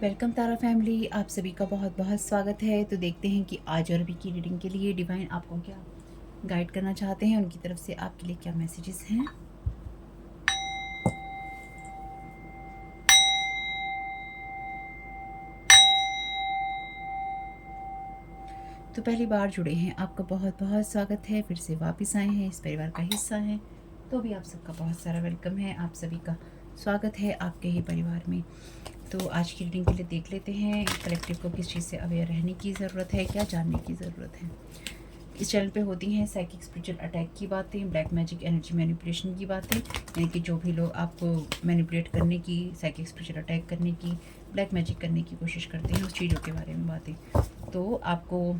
Welcome तारा family, आप सभी का बहुत बहुत स्वागत है। तो देखते हैं कि आज और अभी की रीडिंग के लिए डिवाइन आपको क्या गाइड करना चाहते हैं, उनकी तरफ से आपके लिए क्या मैसेजेस हैं। तो पहली बार जुड़े हैं, आपका बहुत बहुत स्वागत है। फिर से वापस आए हैं, इस परिवार का हिस्सा हैं, तो भी आप सबका बहुत सारा वेलकम है। आप सभी का स्वागत है आपके ही परिवार में। तो आज की रीडिंग के लिए देख लेते हैं कलेक्टिव को किस चीज़ से अवेयर रहने की ज़रूरत है, क्या जानने की ज़रूरत है। इस चैनल पे होती हैं साइकिक स्पिरिचुअल अटैक की बातें, ब्लैक मैजिक एनर्जी मैनिपुलेशन की बातें, यानी कि जो भी लोग आपको मैनिपुलेट करने की, साइकिक स्पिरिचुअल अटैक करने की, ब्लैक मैजिक करने की कोशिश करते हैं, उस चीज़ों के बारे में बातें। तो आपको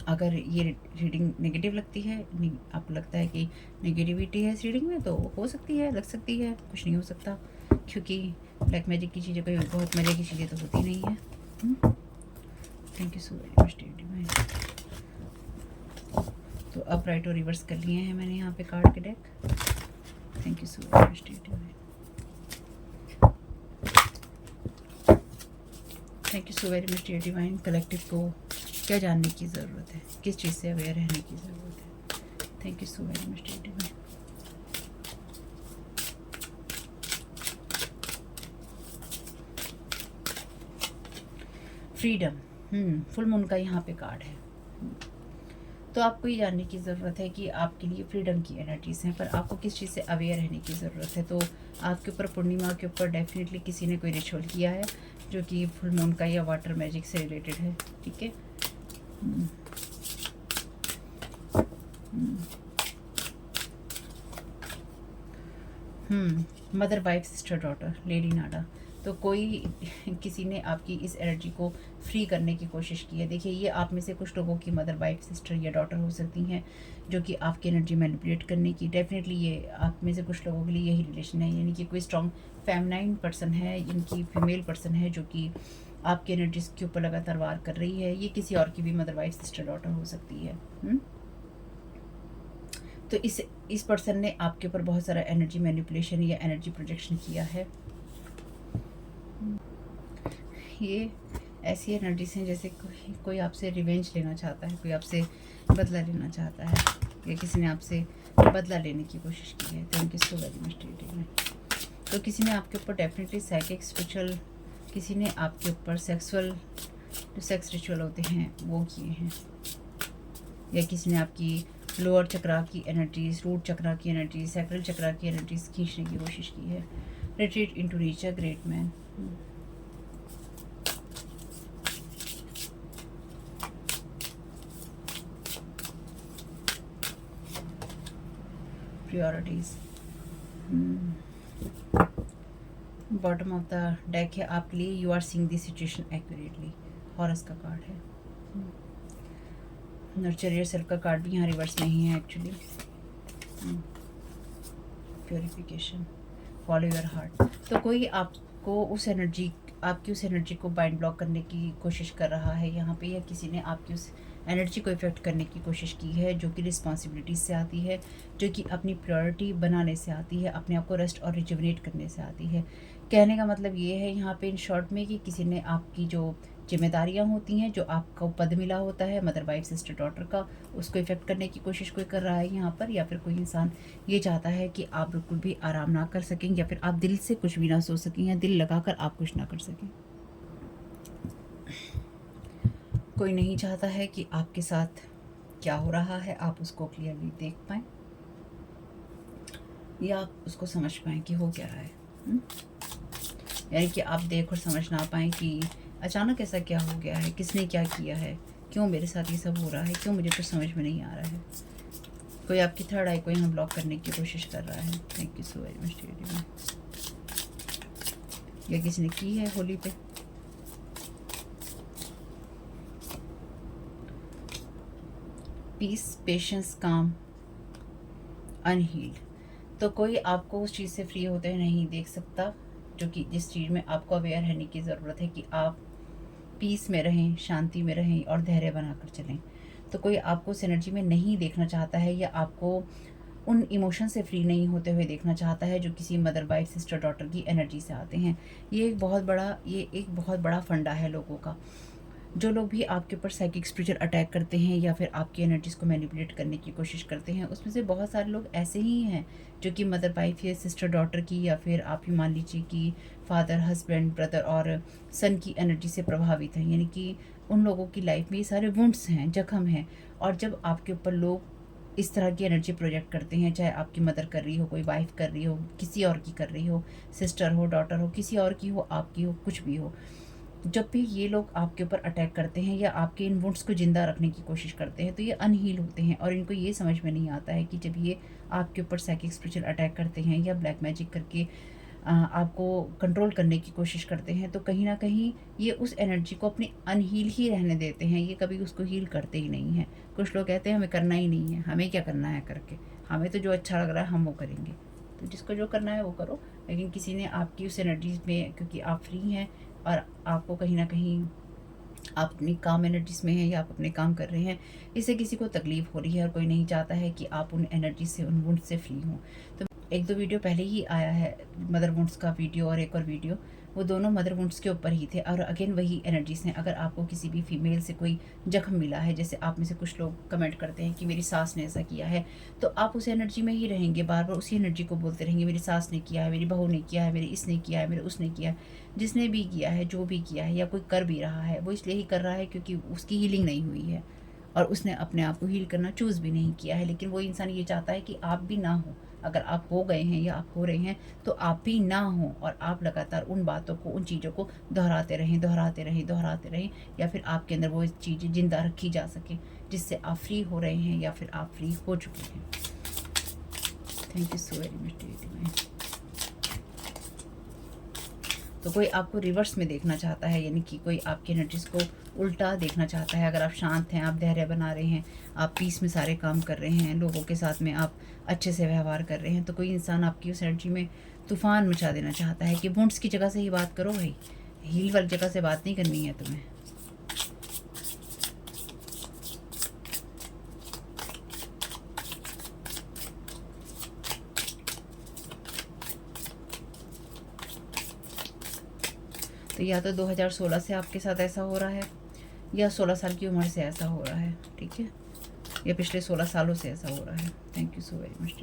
अगर ये रीडिंग नेगेटिव लगती है, आपको लगता है कि नेगेटिविटी है इस रीडिंग में, तो हो सकती है, लग सकती है, कुछ नहीं हो सकता, क्योंकि ब्लैक मैजिक की चीज़ें कोई बहुत मज़े की चीज़ें तो होती नहीं है। Thank you so very much divine. तो अब राइट और रिवर्स कर लिए हैं मैंने यहाँ पे कार्ड के deck. Thank you so very much divine. Thank you so very much divine. Collective को क्या जानने की ज़रूरत है, किस चीज़ से अवेयर रहने की ज़रूरत है। Thank you so very much divine. Freedom, full moon का यहाँ पे कार्ड है। तो आपको ये जानने की ज़रूरत है कि आपके लिए फ्रीडम की एनर्जीज हैं, पर आपको किस चीज़ से अवेयर रहने की ज़रूरत है। तो आपके ऊपर पूर्णिमा के ऊपर डेफिनेटली किसी ने कोई रिचुअल किया है जो कि फुल मून का या वाटर मैजिक से रिलेटेड है। ठीक है। Mother wife sister daughter lady नाडा। तो कोई किसी ने आपकी इस एनर्जी को फ्री करने की कोशिश की है। देखिए, ये आप में से कुछ लोगों की मदर वाइफ सिस्टर या डॉटर हो सकती हैं जो कि आपकी एनर्जी मैनिपुलेट करने की, डेफिनेटली ये आप में से कुछ लोगों के लिए यही रिलेशन है, यानी कि कोई स्ट्रॉन्ग फेमिनाइन पर्सन है, इनकी फीमेल पर्सन है जो कि आपकी एनर्जीज के ऊपर लगातार वार कर रही है। ये किसी और की भी मदर वाइफ सिस्टर डॉटर हो सकती है। तो इस पर्सन ने आपके ऊपर बहुत सारा एनर्जी मैनिपुलेशन या एनर्जी प्रोजेक्शन किया है। ये ऐसी एनर्जीज हैं जैसे कोई आपसे रिवेंज लेना चाहता है, कोई आपसे बदला लेना चाहता है, या किसी ने आपसे बदला लेने की कोशिश की है। Thank you so very much. तो किसी ने आपके ऊपर डेफिनेटली साइकिक स्पिरिचुअल, किसी ने आपके ऊपर सेक्सुअल, जो सेक्स रिचुअल होते हैं वो किए हैं, या किसी ने आपकी लोअर चक्रा की एनर्जीज, रूट चक्रा की एनर्जीज, सैक्रल चक्रा की एनर्जीज खींचने की कोशिश की है। Retreat into nature, great man. Priorities. Bottom of the deck है आपके लिए, you are seeing the situation accurately. Horus का कार्ड है। नर्चर योरसेल्फ का कार्ड भी यहाँ रिवर्स नहीं है actually. Purification, follow your heart. तो कोई आपको उस एनर्जी, आपकी उस एनर्जी को बाइंड ब्लॉक करने की कोशिश कर रहा है यहाँ पे, या किसी ने आपकी उस एनर्जी को इफेक्ट करने की कोशिश की है जो कि रिस्पॉन्सिबिलिटीज से आती है, जो कि अपनी प्रायोरिटी बनाने से आती है, अपने आप को रेस्ट और रिजुवनेट करने से आती है। कहने का मतलब ये है यहाँ पे इन शॉर्ट में कि किसी ने आपकी जो जिम्मेदारियाँ होती हैं, जो आपको पद मिला होता है मदर वाइफ सिस्टर डॉटर का, उसको इफेक्ट करने की कोशिश कोई कर रहा है यहाँ पर, या फिर कोई इंसान ये चाहता है कि आप बिल्कुल भी आराम ना कर सकें, या फिर आप दिल से कुछ भी ना सोच सकें, या दिल लगाकर आप कुछ ना कर सकें। कोई नहीं चाहता है कि आपके साथ क्या हो रहा है आप उसको क्लियरली देख पाएँ, या आप उसको समझ पाएँ कि हो क्या रहा है। यानी कि आप देख और समझ ना पाएँ कि अचानक ऐसा क्या हो गया है, किसने क्या किया है, क्यों मेरे साथ ये सब हो रहा है, क्यों मुझे कुछ समझ में नहीं आ रहा है। कोई आपकी थर्ड आई को यहाँ ब्लॉक करने की कोशिश कर रहा है। Thank you so very much. या किसी ने की है होली पे। पीस, पेशेंस, काम, अनहील्ड। तो कोई आपको उस चीज़ से फ्री होते हुए नहीं देख सकता, जो कि जिस चीज़ में आपको अवेयर रहने की ज़रूरत है कि आप पीस में रहें, शांति में रहें और धैर्य बनाकर चलें। तो कोई आपको उस एनर्जी में नहीं देखना चाहता है, या आपको उन इमोशन से फ्री नहीं होते हुए देखना चाहता है जो किसी मदर, वाइफ, सिस्टर, डॉटर की एनर्जी से आते हैं। ये एक बहुत बड़ा फंडा है लोगों का। जो लोग भी आपके ऊपर साइकिक स्पिरिचुअल अटैक करते हैं या फिर आपकी एनर्जीज को मैनिपुलेट करने की कोशिश करते हैं, उसमें से बहुत सारे लोग ऐसे ही हैं जो कि मदर, वाइफ या सिस्टर, डॉटर की, या फिर आप ही मान लीजिए कि फादर, हस्बैंड, ब्रदर और सन की एनर्जी से प्रभावित हैं। यानी कि उन लोगों की लाइफ में ये सारे वुंड्स हैं, जख्म हैं। और जब आपके ऊपर लोग इस तरह की एनर्जी प्रोजेक्ट करते हैं, चाहे आपकी मदर कर रही हो, कोई वाइफ कर रही हो, किसी और की कर रही हो, सिस्टर हो, डॉटर हो, किसी और की हो, आपकी हो, कुछ भी हो, जब भी ये लोग आपके ऊपर अटैक करते हैं या आपके इन वुंड्स को ज़िंदा रखने की कोशिश करते हैं, तो ये अनहील होते हैं। और इनको ये समझ में नहीं आता है कि जब ये आपके ऊपर साइकिक स्पिरिचुअल अटैक करते हैं या ब्लैक मैजिक करके आपको कंट्रोल करने की कोशिश करते हैं, तो कहीं ना कहीं ये उस एनर्जी को अपनी अनहील ही रहने देते हैं। ये कभी उसको हील करते ही नहीं हैं। कुछ लोग कहते हैं हमें करना ही नहीं है, हमें क्या करना है करके, हमें तो जो अच्छा लग रहा है हम वो करेंगे। तो जिसको जो करना है वो करो, लेकिन किसी ने आपकी उस एनर्जीज में, क्योंकि आप फ्री हैं और आपको कहीं ना कहीं आप अपनी काम एनर्जीज में हैं या आप अपने काम कर रहे हैं, इससे किसी को तकलीफ हो रही है और कोई नहीं चाहता है कि आप उन एनर्जी से, उन वुंड से फ्री हों। तो एक दो वीडियो पहले ही आया है मदर वुंड्स का वीडियो, और एक और वीडियो, वो दोनों मदर वुंड्स के ऊपर ही थे। और अगेन वही एनर्जीज हैं। अगर आपको किसी भी फीमेल से कोई जख्म मिला है, जैसे आप में से कुछ लोग कमेंट करते हैं कि मेरी सास ने ऐसा किया है, तो आप उस एनर्जी में ही रहेंगे, बार बार उसी एनर्जी को बोलते रहेंगे, मेरी सास ने किया है, मेरी बहू ने किया है, मेरे इसने किया है, मेरे उसने किया है। जिसने भी किया है, जो भी किया है, या कोई कर भी रहा है, वो इसलिए ही कर रहा है क्योंकि उसकी हीलिंग नहीं हुई है और उसने अपने आप को हील करना चूज़ भी नहीं किया है। लेकिन वो इंसान ये चाहता है कि आप भी ना हो। अगर आप हो गए हैं या आप हो रहे हैं, तो आप भी ना हो और आप लगातार उन बातों को, उन चीज़ों को दोहराते रहें, दोहराते रहें, दोहराते रहें, या फिर आपके अंदर वो चीज़ें जिंदा रखी जा सके जिससे आप फ्री हो रहे हैं या फिर आप फ्री हो चुके हैं। Thank you so very much. तो कोई आपको रिवर्स में देखना चाहता है, यानी कि कोई आपकी एनर्जीज को उल्टा देखना चाहता है। अगर आप शांत हैं, आप धैर्य बना रहे हैं, आप पीस में सारे काम कर रहे हैं, लोगों के साथ में आप अच्छे से व्यवहार कर रहे हैं, तो कोई इंसान आपकी उस एनर्जी में तूफान मचा देना चाहता है कि वुंड्स की जगह से ही बात करो भाई, हील वाली जगह से बात नहीं करनी है तुम्हें। तो या तो 2016 से आपके साथ ऐसा हो रहा है, या 16 साल की उम्र से ऐसा हो रहा है, ठीक है, या पिछले 16 सालों से ऐसा हो रहा है। Thank you so very much.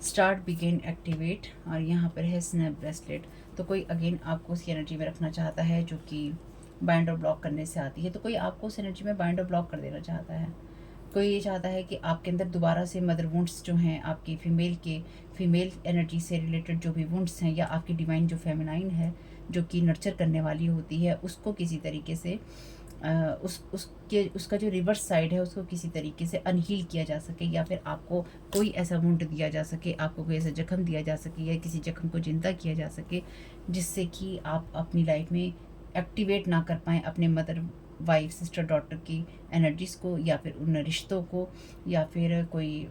Start, begin, activate, और यहाँ पर है स्नैप ब्रेसलेट। तो कोई अगेन आपको उस एनर्जी में रखना चाहता है जो कि बाइंड और ब्लॉक करने से आती है। तो कोई आपको उस एनर्जी में बाइंड और ब्लॉक कर देना चाहता है। कोई ये चाहता है कि आपके अंदर दोबारा से मदर वुंड्स जो हैं, आपकी फीमेल एनर्जी से रिलेटेड जो भी वुंड्स हैं, या आपकी डिवाइन जो फेमिनाइन है, जो कि नर्चर करने वाली होती है, उसको किसी तरीके से उसका जो रिवर्स साइड है उसको किसी तरीके से अनहील किया जा सके, या फिर आपको कोई ऐसा वुंड दिया जा सके, आपको कोई ऐसा जख्म दिया जा सके, या किसी जख्म को जिंदा किया जा सके जिससे कि आप अपनी लाइफ में एक्टिवेट ना कर पाएँ अपने मदर, वाइफ, सिस्टर, डॉटर की एनर्जीज़ को, या फिर उन रिश्तों को, या फिर कोई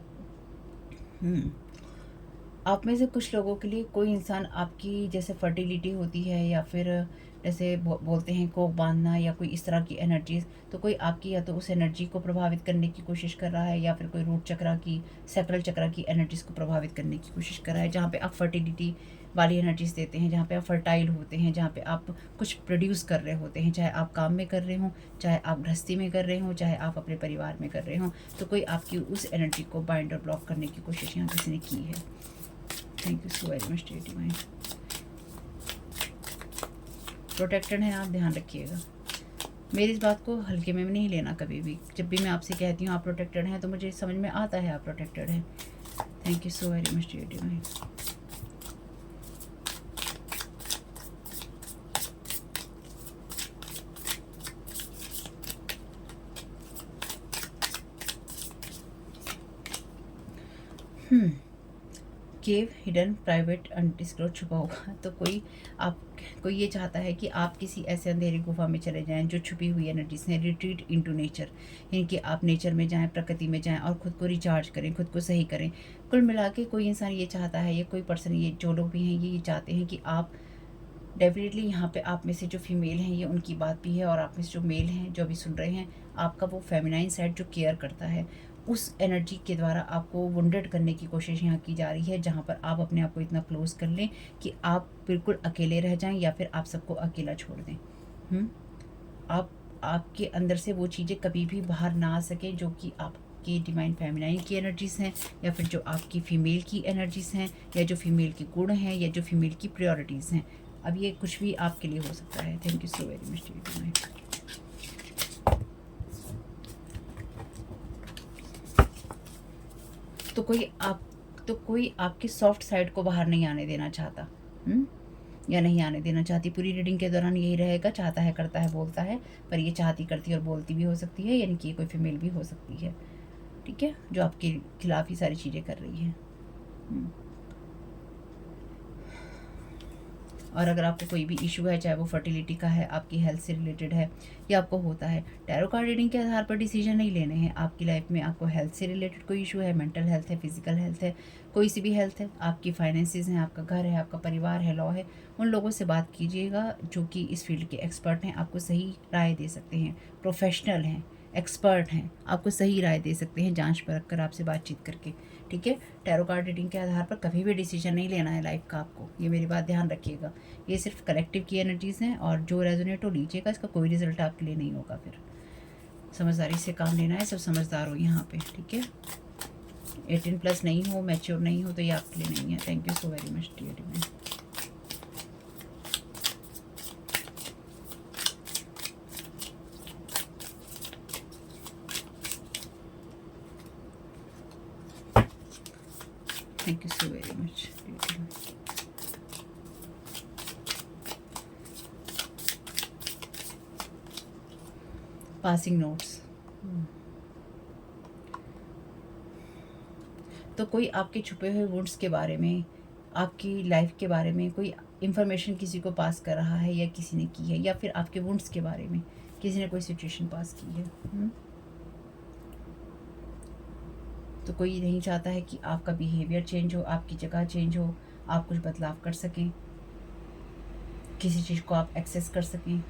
आप में से कुछ लोगों के लिए कोई इंसान आपकी जैसे फर्टिलिटी होती है, या फिर जैसे बोलते हैं कोख बांधना, या कोई इस तरह की एनर्जीज, तो कोई आपकी या तो उस एनर्जी को प्रभावित करने की कोशिश कर रहा है, या फिर कोई रूट चक्रा की, सैक्रल चक्रा की एनर्जीज को प्रभावित करने की कोशिश कर रहा है, जहाँ पे आप फर्टिलिटी वाली एनर्जीज देते हैं, जहाँ पे आप फर्टाइल होते हैं, जहाँ पे आप कुछ प्रोड्यूस कर रहे होते हैं, चाहे आप काम में कर रहे हों, चाहे आप गृहस्थी में कर रहे हों, चाहे आप अपने परिवार में कर रहे हों। तो कोई आपकी उस एनर्जी को बाइंड और ब्लॉक करने की कोशिश यहाँ किसी ने की है। Thank you so very much divine. Protected है आप, ध्यान रखिएगा। मेरी इस बात को हल्के में नहीं लेना कभी भी। जब भी मैं आपसे कहती हूँ आप प्रोटेक्टेड हैं, तो मुझे समझ में आता है आप प्रोटेक्टेड हैं। Thank you so very much divine. Cave, hidden, private, undisclosed, छुपा हुआ। तो कोई ये चाहता है कि आप किसी ऐसे अंधेरी गुफा में चले जाएं जो छुपी हुई एनर्जी से, रिट्रीट इनटू नेचर, यानी कि आप नेचर में जाएं, प्रकृति में जाएं और खुद को रिचार्ज करें, खुद को सही करें। कुल मिला के कोई इंसान ये चाहता है, ये कोई पर्सन, ये जो लोग भी हैं ये चाहते हैं कि आप डेफिनेटली यहाँ पे आप में से जो फीमेल हैं ये उनकी बात भी है, और आप में से जो मेल हैं जो अभी सुन रहे हैं, आपका वो फेमिनाइन साइड जो केयर करता है, उस एनर्जी के द्वारा आपको वुंडेड करने की कोशिश यहाँ की जा रही है, जहाँ पर आप अपने आप को इतना क्लोज कर लें कि आप बिल्कुल अकेले रह जाएं या फिर आप सबको अकेला छोड़ दें। आप आपके अंदर से वो चीज़ें कभी भी बाहर ना आ सकें जो कि आपकी डिवाइन फेमिनाइन की एनर्जीज़ हैं, या फिर जो आपकी फ़ीमेल की एनर्जीज़ हैं, या जो फीमेल के गुण हैं, या जो फीमेल की प्रायोरिटीज़ हैं। अब ये कुछ भी आपके लिए हो सकता है। Thank you so very much divine. तो कोई आपकी सॉफ्ट साइड को बाहर नहीं आने देना चाहता, या नहीं आने देना चाहती। पूरी रीडिंग के दौरान यही रहेगा, चाहता है, करता है, बोलता है, पर ये चाहती, करती और बोलती भी हो सकती है, यानी कि ये कोई फीमेल भी हो सकती है, ठीक है, जो आपके खिलाफ ही सारी चीज़ें कर रही है। और अगर आपको कोई भी इशू है, चाहे वो फर्टिलिटी का है, आपकी हेल्थ से रिलेटेड है, या आपको होता है, टैरो कार्ड रीडिंग के आधार पर डिसीजन नहीं लेने हैं। आपकी लाइफ में आपको हेल्थ से रिलेटेड कोई इशू है, मेंटल हेल्थ है, फिजिकल हेल्थ है, कोई सी भी हेल्थ है, आपकी फाइनेंसिस हैं, आपका घर है, आपका परिवार है, लॉ है, उन लोगों से बात कीजिएगा जो कि इस फील्ड के एक्सपर्ट हैं, आपको सही राय दे सकते हैं, प्रोफेशनल हैं, एक्सपर्ट हैं, आपको सही राय दे सकते हैं, जांच परख कर आपसे बातचीत करके, ठीक है। टैरो कार्ड रीडिंग के आधार पर कभी भी डिसीजन नहीं लेना है लाइफ का आपको, ये मेरी बात ध्यान रखिएगा। ये सिर्फ कलेक्टिव की एनर्जीज़ हैं, और जो रेजोनेट हो लीजिएगा, इसका कोई रिजल्ट आपके लिए नहीं होगा। फिर समझदारी से काम लेना है, सब समझदार हो यहाँ पे, ठीक है। 18+ नहीं हो, मैच्योर नहीं हो, तो ये आपके लिए नहीं है। Thank you so very much dear divine. Thank you so very much. Passing notes. तो कोई आपके छुपे हुए वुड्स के बारे में, आपकी लाइफ के बारे में कोई इंफॉर्मेशन किसी को पास कर रहा है, या किसी ने की है, या फिर आपके वुड्स के बारे में किसी ने कोई सिचुएशन पास की है। तो कोई नहीं चाहता है कि आपका बिहेवियर चेंज हो, आपकी जगह चेंज हो, आप कुछ बदलाव कर सकें, किसी चीज़ को आप एक्सेस कर सकें।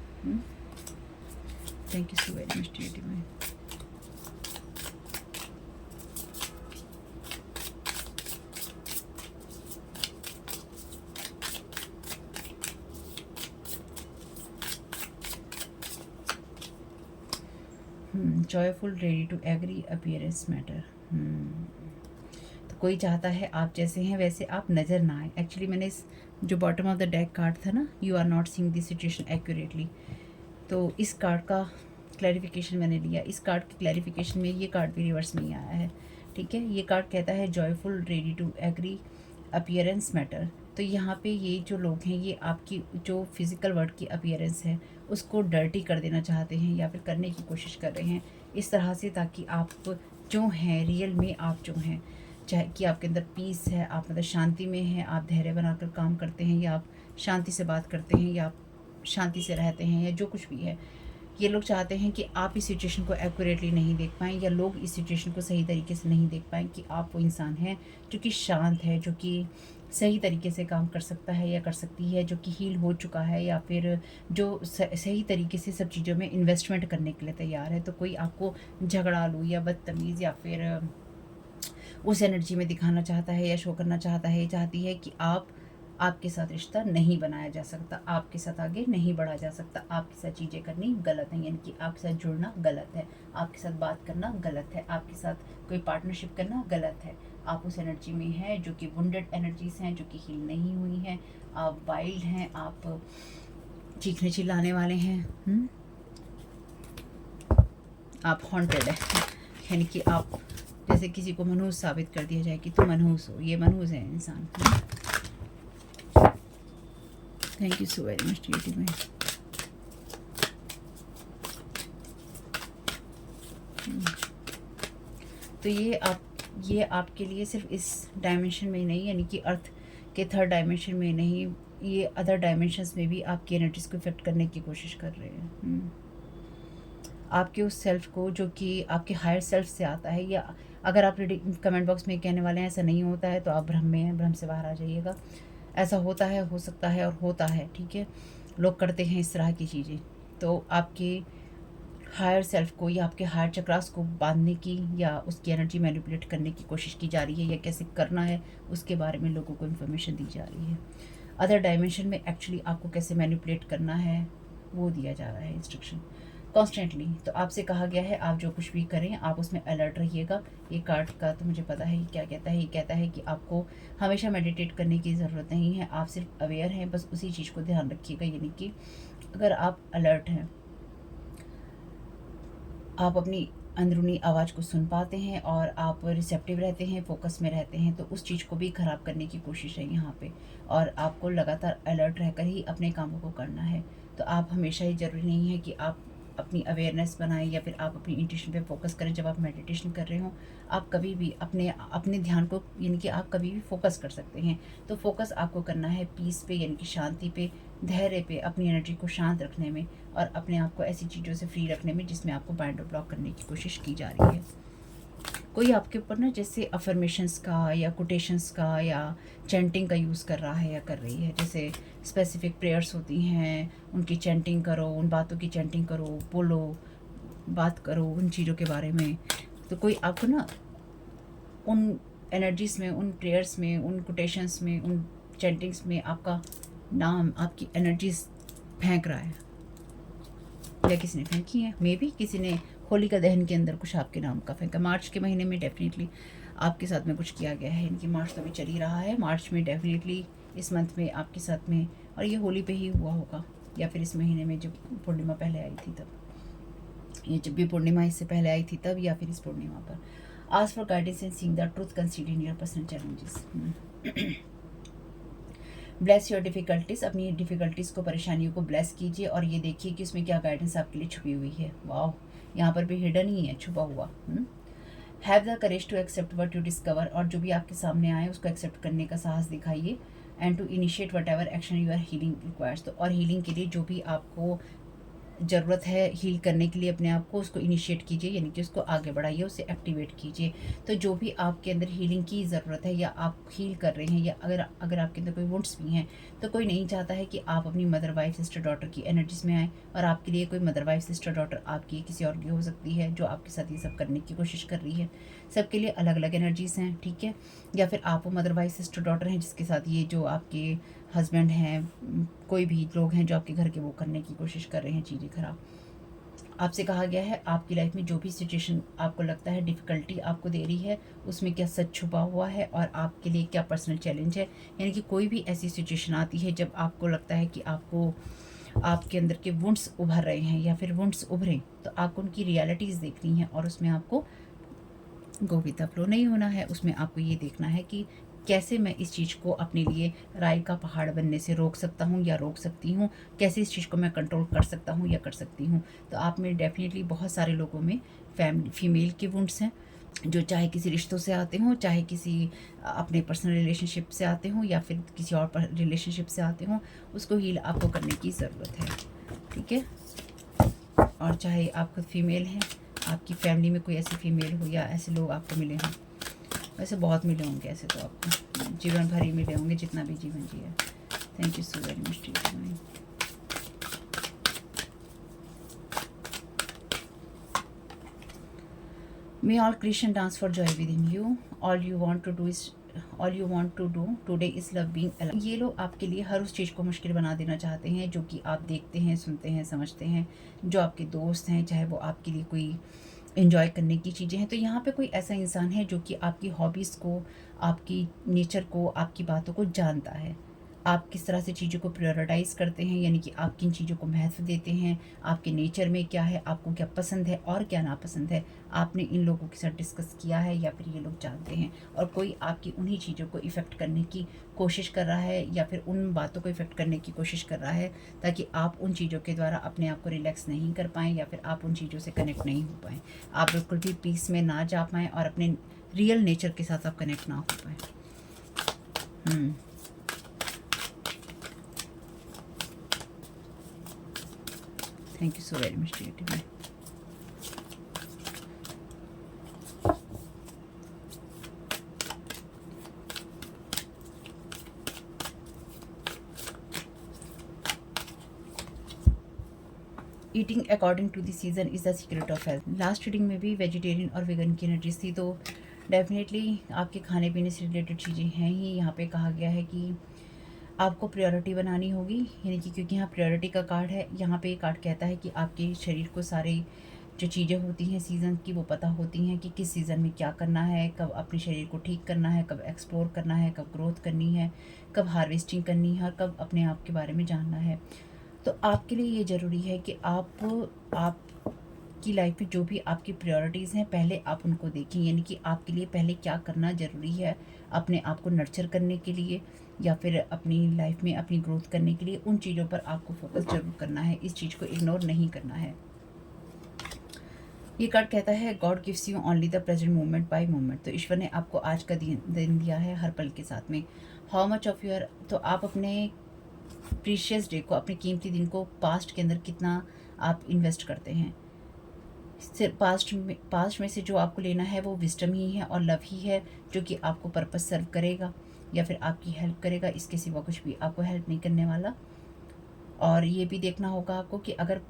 Thank you so very much dear divine. Joyful, ready to agree, appearance matter. तो कोई चाहता है आप जैसे हैं वैसे आप नज़र ना आए। एक्चुअली मैंने इस जो bottom of the deck card था ना, you are not seeing this situation accurately, तो इस कार्ड का क्लैरिफिकेशन मैंने लिया। इस कार्ड की क्लैरिफिकेशन में ये कार्ड भी रिवर्स में ही आया है, ठीक है। ये कार्ड कहता है joyful, ready to agree, appearance matter. तो यहाँ पे ये जो लोग हैं, ये आपकी जो फिज़िकल वर्ल्ड की अपीयरेंस है उसको डर्टी कर देना चाहते हैं, या फिर करने की कोशिश कर रहे हैं इस तरह से, ताकि आप जो हैं रियल में आप जो हैं, चाहे कि आपके अंदर पीस है, आप मतलब शांति में हैं, आप धैर्य बनाकर काम करते हैं, या आप शांति से बात करते हैं, या आप शांति से रहते हैं, या जो कुछ भी है, ये लोग चाहते हैं कि आप इस सिचुएशन को एक्यूरेटली नहीं देख पाएँ, या लोग इस सिचुएशन को सही तरीके से नहीं देख पाएँ कि आप वो इंसान हैं जो कि शांत है, जो कि सही तरीके से काम कर सकता है या कर सकती है, जो कि हील हो चुका है, या फिर जो सही तरीके से सब चीज़ों में इन्वेस्टमेंट करने के लिए तैयार है। तो कोई आपको झगड़ालू या बदतमीज़ या फिर उस एनर्जी में दिखाना चाहता है या शो करना चाहता है, चाहती है कि आपके साथ रिश्ता नहीं बनाया जा सकता, आपके साथ आगे नहीं बढ़ा जा सकता, आपके साथ चीज़ें करनी गलत है, यानी कि आपके साथ जुड़ना गलत है, आपके साथ बात करना गलत है, आपके साथ कोई पार्टनरशिप करना गलत है। आप उस एनर्जी में हैं जो कि वुंडेड एनर्जीज़ हैं, जो कि हील नहीं हुई हैं, आप वाइल्ड हैं, आप चीखने चिल्लाने वाले हैं, आप हॉन्टेड है, यानी कि आप जैसे किसी को मनहूस साबित कर दिया जाए कि तुम मनहूस हो, ये मनहूस है इंसान। Thank you so very much dear divine. तो ये आपके लिए सिर्फ इस डायमेंशन में ही नहीं, यानी कि अर्थ के थर्ड डायमेंशन में नहीं, ये अदर डायमेंशंस में भी आपकी एनर्जीज को इफेक्ट करने की कोशिश कर रहे हैं। आपके उस सेल्फ को जो कि आपके हायर सेल्फ से आता है, या अगर आप कमेंट बॉक्स में कहने वाले हैं ऐसा नहीं होता है, तो आप भ्रम में हैं, भ्रम से बाहर आ जाइएगा। ऐसा होता है, हो सकता है और होता है, ठीक है। लोग करते हैं इस तरह की चीज़ें। तो आपके हायर सेल्फ को या आपके हायर चक्रास को बांधने की या उसकी एनर्जी मैनिपुलेट करने की कोशिश की जा रही है, या कैसे करना है उसके बारे में लोगों को इन्फॉर्मेशन दी जा रही है। अदर डायमेंशन में एक्चुअली आपको कैसे मैनिपुलेट करना है वो दिया जा रहा है इंस्ट्रक्शन कॉन्स्टेंटली। तो आपसे कहा गया है आप जो कुछ भी करें आप उसमें अलर्ट रहिएगा। ये कार्ड का तो मुझे पता है ये क्या कहता है। ये कहता है कि आपको हमेशा मेडिटेट करने की ज़रूरत नहीं है, आप सिर्फ अवेयर हैं, बस उसी चीज़ को ध्यान रखिएगा। यानी कि अगर आप अलर्ट हैं, आप अपनी अंदरूनी आवाज़ को सुन पाते हैं और आप रिसेप्टिव रहते हैं, फोकस में रहते हैं, तो उस चीज़ को भी ख़राब करने की कोशिश है यहाँ पे। और आपको लगातार अलर्ट रहकर ही अपने कामों को करना है। तो आप हमेशा ही ज़रूरी नहीं है कि आप अपनी अवेयरनेस बनाएं या फिर आप अपनी इंट्यूशन पे फोकस करें। जब आप मेडिटेशन कर रहे हो आप कभी भी अपने अपने ध्यान को, यानी कि आप कभी भी फोकस कर सकते हैं। तो फोकस आपको करना है पीस पे, यानी कि शांति पे, धैर्य पे, अपनी एनर्जी को शांत रखने में और अपने आप को ऐसी चीज़ों से फ्री रखने में जिसमें आपको बाइंड और ब्लॉक करने की कोशिश की जा रही है। कोई आपके ऊपर ना जैसे अफर्मेशंस का या कोटेशंस का या चैंटिंग का यूज़ कर रहा है या कर रही है। जैसे स्पेसिफिक प्रेयर्स होती हैं, उनकी चैंटिंग करो, उन बातों की चैंटिंग करो, बोलो, बात करो उन चीज़ों के बारे में। तो कोई आपको ना उन एनर्जीज़ में, उन प्रेयर्स में, उन कोटेशंस में, उन चैंटिंग्स में आपका नाम, आपकी एनर्जीज फेंक रहा है, या किसी ने फेंकी है। मे बी किसी ने होलिका दहन के अंदर कुछ आपके नाम का फेंका। मार्च के महीने में डेफिनेटली आपके साथ में कुछ किया गया है। इनकी मार्च तो अभी चल ही रहा है, मार्च में डेफिनेटली इस मंथ में आपके साथ में, और ये होली पे ही हुआ होगा या फिर इस महीने में जब पूर्णिमा पहले आई थी तब, ये जब भी पूर्णिमा इससे पहले आई थी तब, या फिर इस पूर्णिमा पर। Ask for guidance and seeing the truth consider in your personal challenges. Bless your difficulties, अपनी डिफ़िकल्टीज़ को, परेशानियों को ब्लेस कीजिए और ये देखिए कि उसमें क्या गाइडेंस आपके लिए छुपी हुई है। वाह, यहाँ पर भी हिडन ही है, छुपा हुआ। Have the courage to accept what you discover, और जो भी आपके सामने आए उसको एक्सेप्ट करने का साहस दिखाइए। And to initiate whatever action you are healing requires, तो और हीलिंग के लिए जो भी आपको ज़रूरत है हील करने के लिए अपने आप को, उसको इनिशिएट कीजिए, यानी कि उसको आगे बढ़ाइए, उसे एक्टिवेट कीजिए। तो जो भी आपके अंदर हीलिंग की ज़रूरत है या आप हील कर रहे हैं, या अगर आपके अंदर कोई वुंड्स भी हैं, तो कोई नहीं चाहता है कि आप अपनी मदर वाइफ सिस्टर डॉटर की एनर्जीज में आए। और आपके लिए कोई मदर वाइफ सिस्टर डॉटर आपकी किसी और की हो सकती है जो आपके साथ ये सब करने की कोशिश कर रही है। सबके लिए अलग अलग एनर्जीज हैं, ठीक है। या फिर आप मदर वाइफ सिस्टर डॉटर हैं जिसके साथ ये जो आपके हस्बैंड हैं, कोई भी लोग हैं जो आपके घर के वो करने की कोशिश कर रहे हैं चीज़ें खराब। आपसे कहा गया है आपकी लाइफ में जो भी सिचुएशन आपको लगता है डिफ़िकल्टी आपको दे रही है, उसमें क्या सच छुपा हुआ है और आपके लिए क्या पर्सनल चैलेंज है। यानी कि कोई भी ऐसी सिचुएशन आती है जब आपको लगता है कि आपको आपके अंदर के वुंड्स उभर रहे हैं या फिर वुंड्स उभरें, तो आपको उनकी रियलिटीज़ देखनी है और उसमें आपको गो विद द फ्लो नहीं होना है। उसमें आपको ये देखना है कि कैसे मैं इस चीज़ को अपने लिए राय का पहाड़ बनने से रोक सकता हूँ या रोक सकती हूँ, कैसे इस चीज़ को मैं कंट्रोल कर सकता हूँ या कर सकती हूँ। तो आप में डेफिनेटली बहुत सारे लोगों में फीमेल के वुंड्स हैं, जो चाहे किसी रिश्तों से आते हों, चाहे किसी अपने पर्सनल रिलेशनशिप से आते हों या फिर किसी और रिलेशनशिप से आते हों, उसको हील आपको करने की ज़रूरत है, ठीक है। और चाहे आप खुद फीमेल हैं, आपकी फैमिली में कोई ऐसी फीमेल हो या ऐसे लोग आपको मिले हों, वैसे बहुत मिले होंगे, ऐसे तो आपको जीवन भर ही मिले होंगे जितना भी जीवन जिया। Thank you so very much to you. May all creation dance for joy within you. All you want to do today is love being alive. ये लोग आपके लिए हर उस चीज़ को मुश्किल बना देना चाहते हैं जो कि आप देखते हैं, सुनते हैं, समझते हैं, जो आपके दोस्त हैं, चाहे वो आपके लिए कोई एंजॉय करने की चीज़ें हैं। तो यहाँ पे कोई ऐसा इंसान है जो कि आपकी हॉबीज़ को, आपकी नेचर को, आपकी बातों को जानता है। आप किस तरह से चीज़ों को प्रायोरिटाइज़ करते हैं, यानी कि आप किन चीज़ों को महत्व देते हैं, आपके नेचर में क्या है, आपको क्या पसंद है और क्या नापसंद है, आपने इन लोगों के साथ डिस्कस किया है या फिर ये लोग जानते हैं। और कोई आपकी उन्हीं चीज़ों को इफ़ेक्ट करने की कोशिश कर रहा है या फिर उन बातों को इफ़ेक्ट करने की कोशिश कर रहा है ताकि आप उन चीज़ों के द्वारा अपने आप को रिलैक्स नहीं कर पाएँ या फिर आप उन चीज़ों से कनेक्ट नहीं हो पाएँ, आप बिल्कुल भी पीस में ना जा पाएँ और अपने रियल नेचर के साथ आप कनेक्ट ना हो पाएँ। Thank you so very much to you. Eating according to the season is the secret of health. Last reading में भी वेजिटेरियन और वेगन की एनर्जीज थी, तो डेफिनेटली आपके खाने पीने से रिलेटेड चीज़ें हैं ही। यहाँ पे कहा गया है कि आपको प्रायोरिटी बनानी होगी, यानी कि क्योंकि यहाँ प्रायोरिटी का कार्ड है। यहाँ पे कार्ड कहता है कि आपके शरीर को सारे जो चीज़ें होती हैं सीज़न की वो पता होती हैं कि किस सीज़न में क्या करना है, कब अपने शरीर को ठीक करना है, कब एक्सप्लोर करना है, कब ग्रोथ करनी है, कब हार्वेस्टिंग करनी है और कब अपने आप के बारे में जानना है। तो आपके लिए ये ज़रूरी है कि आप की लाइफ में जो भी आपकी प्रायोरिटीज़ हैं पहले आप उनको देखें, यानी कि आपके लिए पहले क्या करना ज़रूरी है अपने आप को नर्चर करने के लिए या फिर अपनी लाइफ में अपनी ग्रोथ करने के लिए, उन चीज़ों पर आपको फोकस ज़रूर करना है, इस चीज़ को इग्नोर नहीं करना है। ये कार्ड कहता है God gives you only the present moment bye moment. तो ईश्वर ने आपको आज का दिन दिया है हर पल के साथ में। हाउ मच ऑफ योर, तो आप अपने प्रीशियस डे को, अपने कीमती दिन को पास्ट के अंदर कितना आप इन्वेस्ट करते हैं। सिर्फ पास्ट में से जो आपको लेना है वो विजडम ही है और लव ही है, जो कि आपको पर्पस सर्व करेगा या फिर आपकी हेल्प करेगा। इसके सिवा कुछ भी आपको हेल्प नहीं करने वाला। और ये भी देखना होगा आपको कि अगर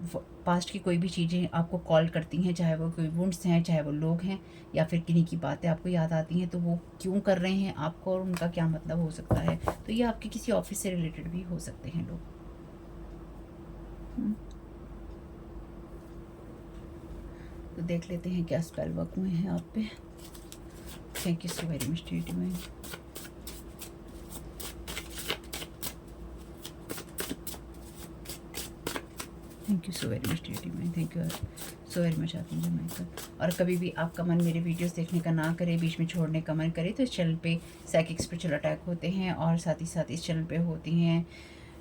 पास्ट की कोई भी चीज़ें आपको कॉल करती हैं, चाहे वो कोई वुंड्स हैं, चाहे वो लोग हैं या फिर किन्हीं की बातें आपको याद आती हैं, तो वो क्यों कर रहे हैं आपको और उनका क्या मतलब हो सकता है। तो ये आपके किसी ऑफिस से रिलेटेड भी हो सकते हैं लोग। तो देख लेते हैं क्या स्पेल वर्क हुए हैं आप पे। Thank you so very much divine. Thank you so very much divine. Thank you so very much archangel Michael. और कभी भी आपका मन मेरे वीडियोस देखने का ना करे, बीच में छोड़ने का मन करे, तो इस चैनल पे साइकिक स्पिरिचुअल अटैक होते हैं और साथ ही साथ इस चैनल पे होती हैं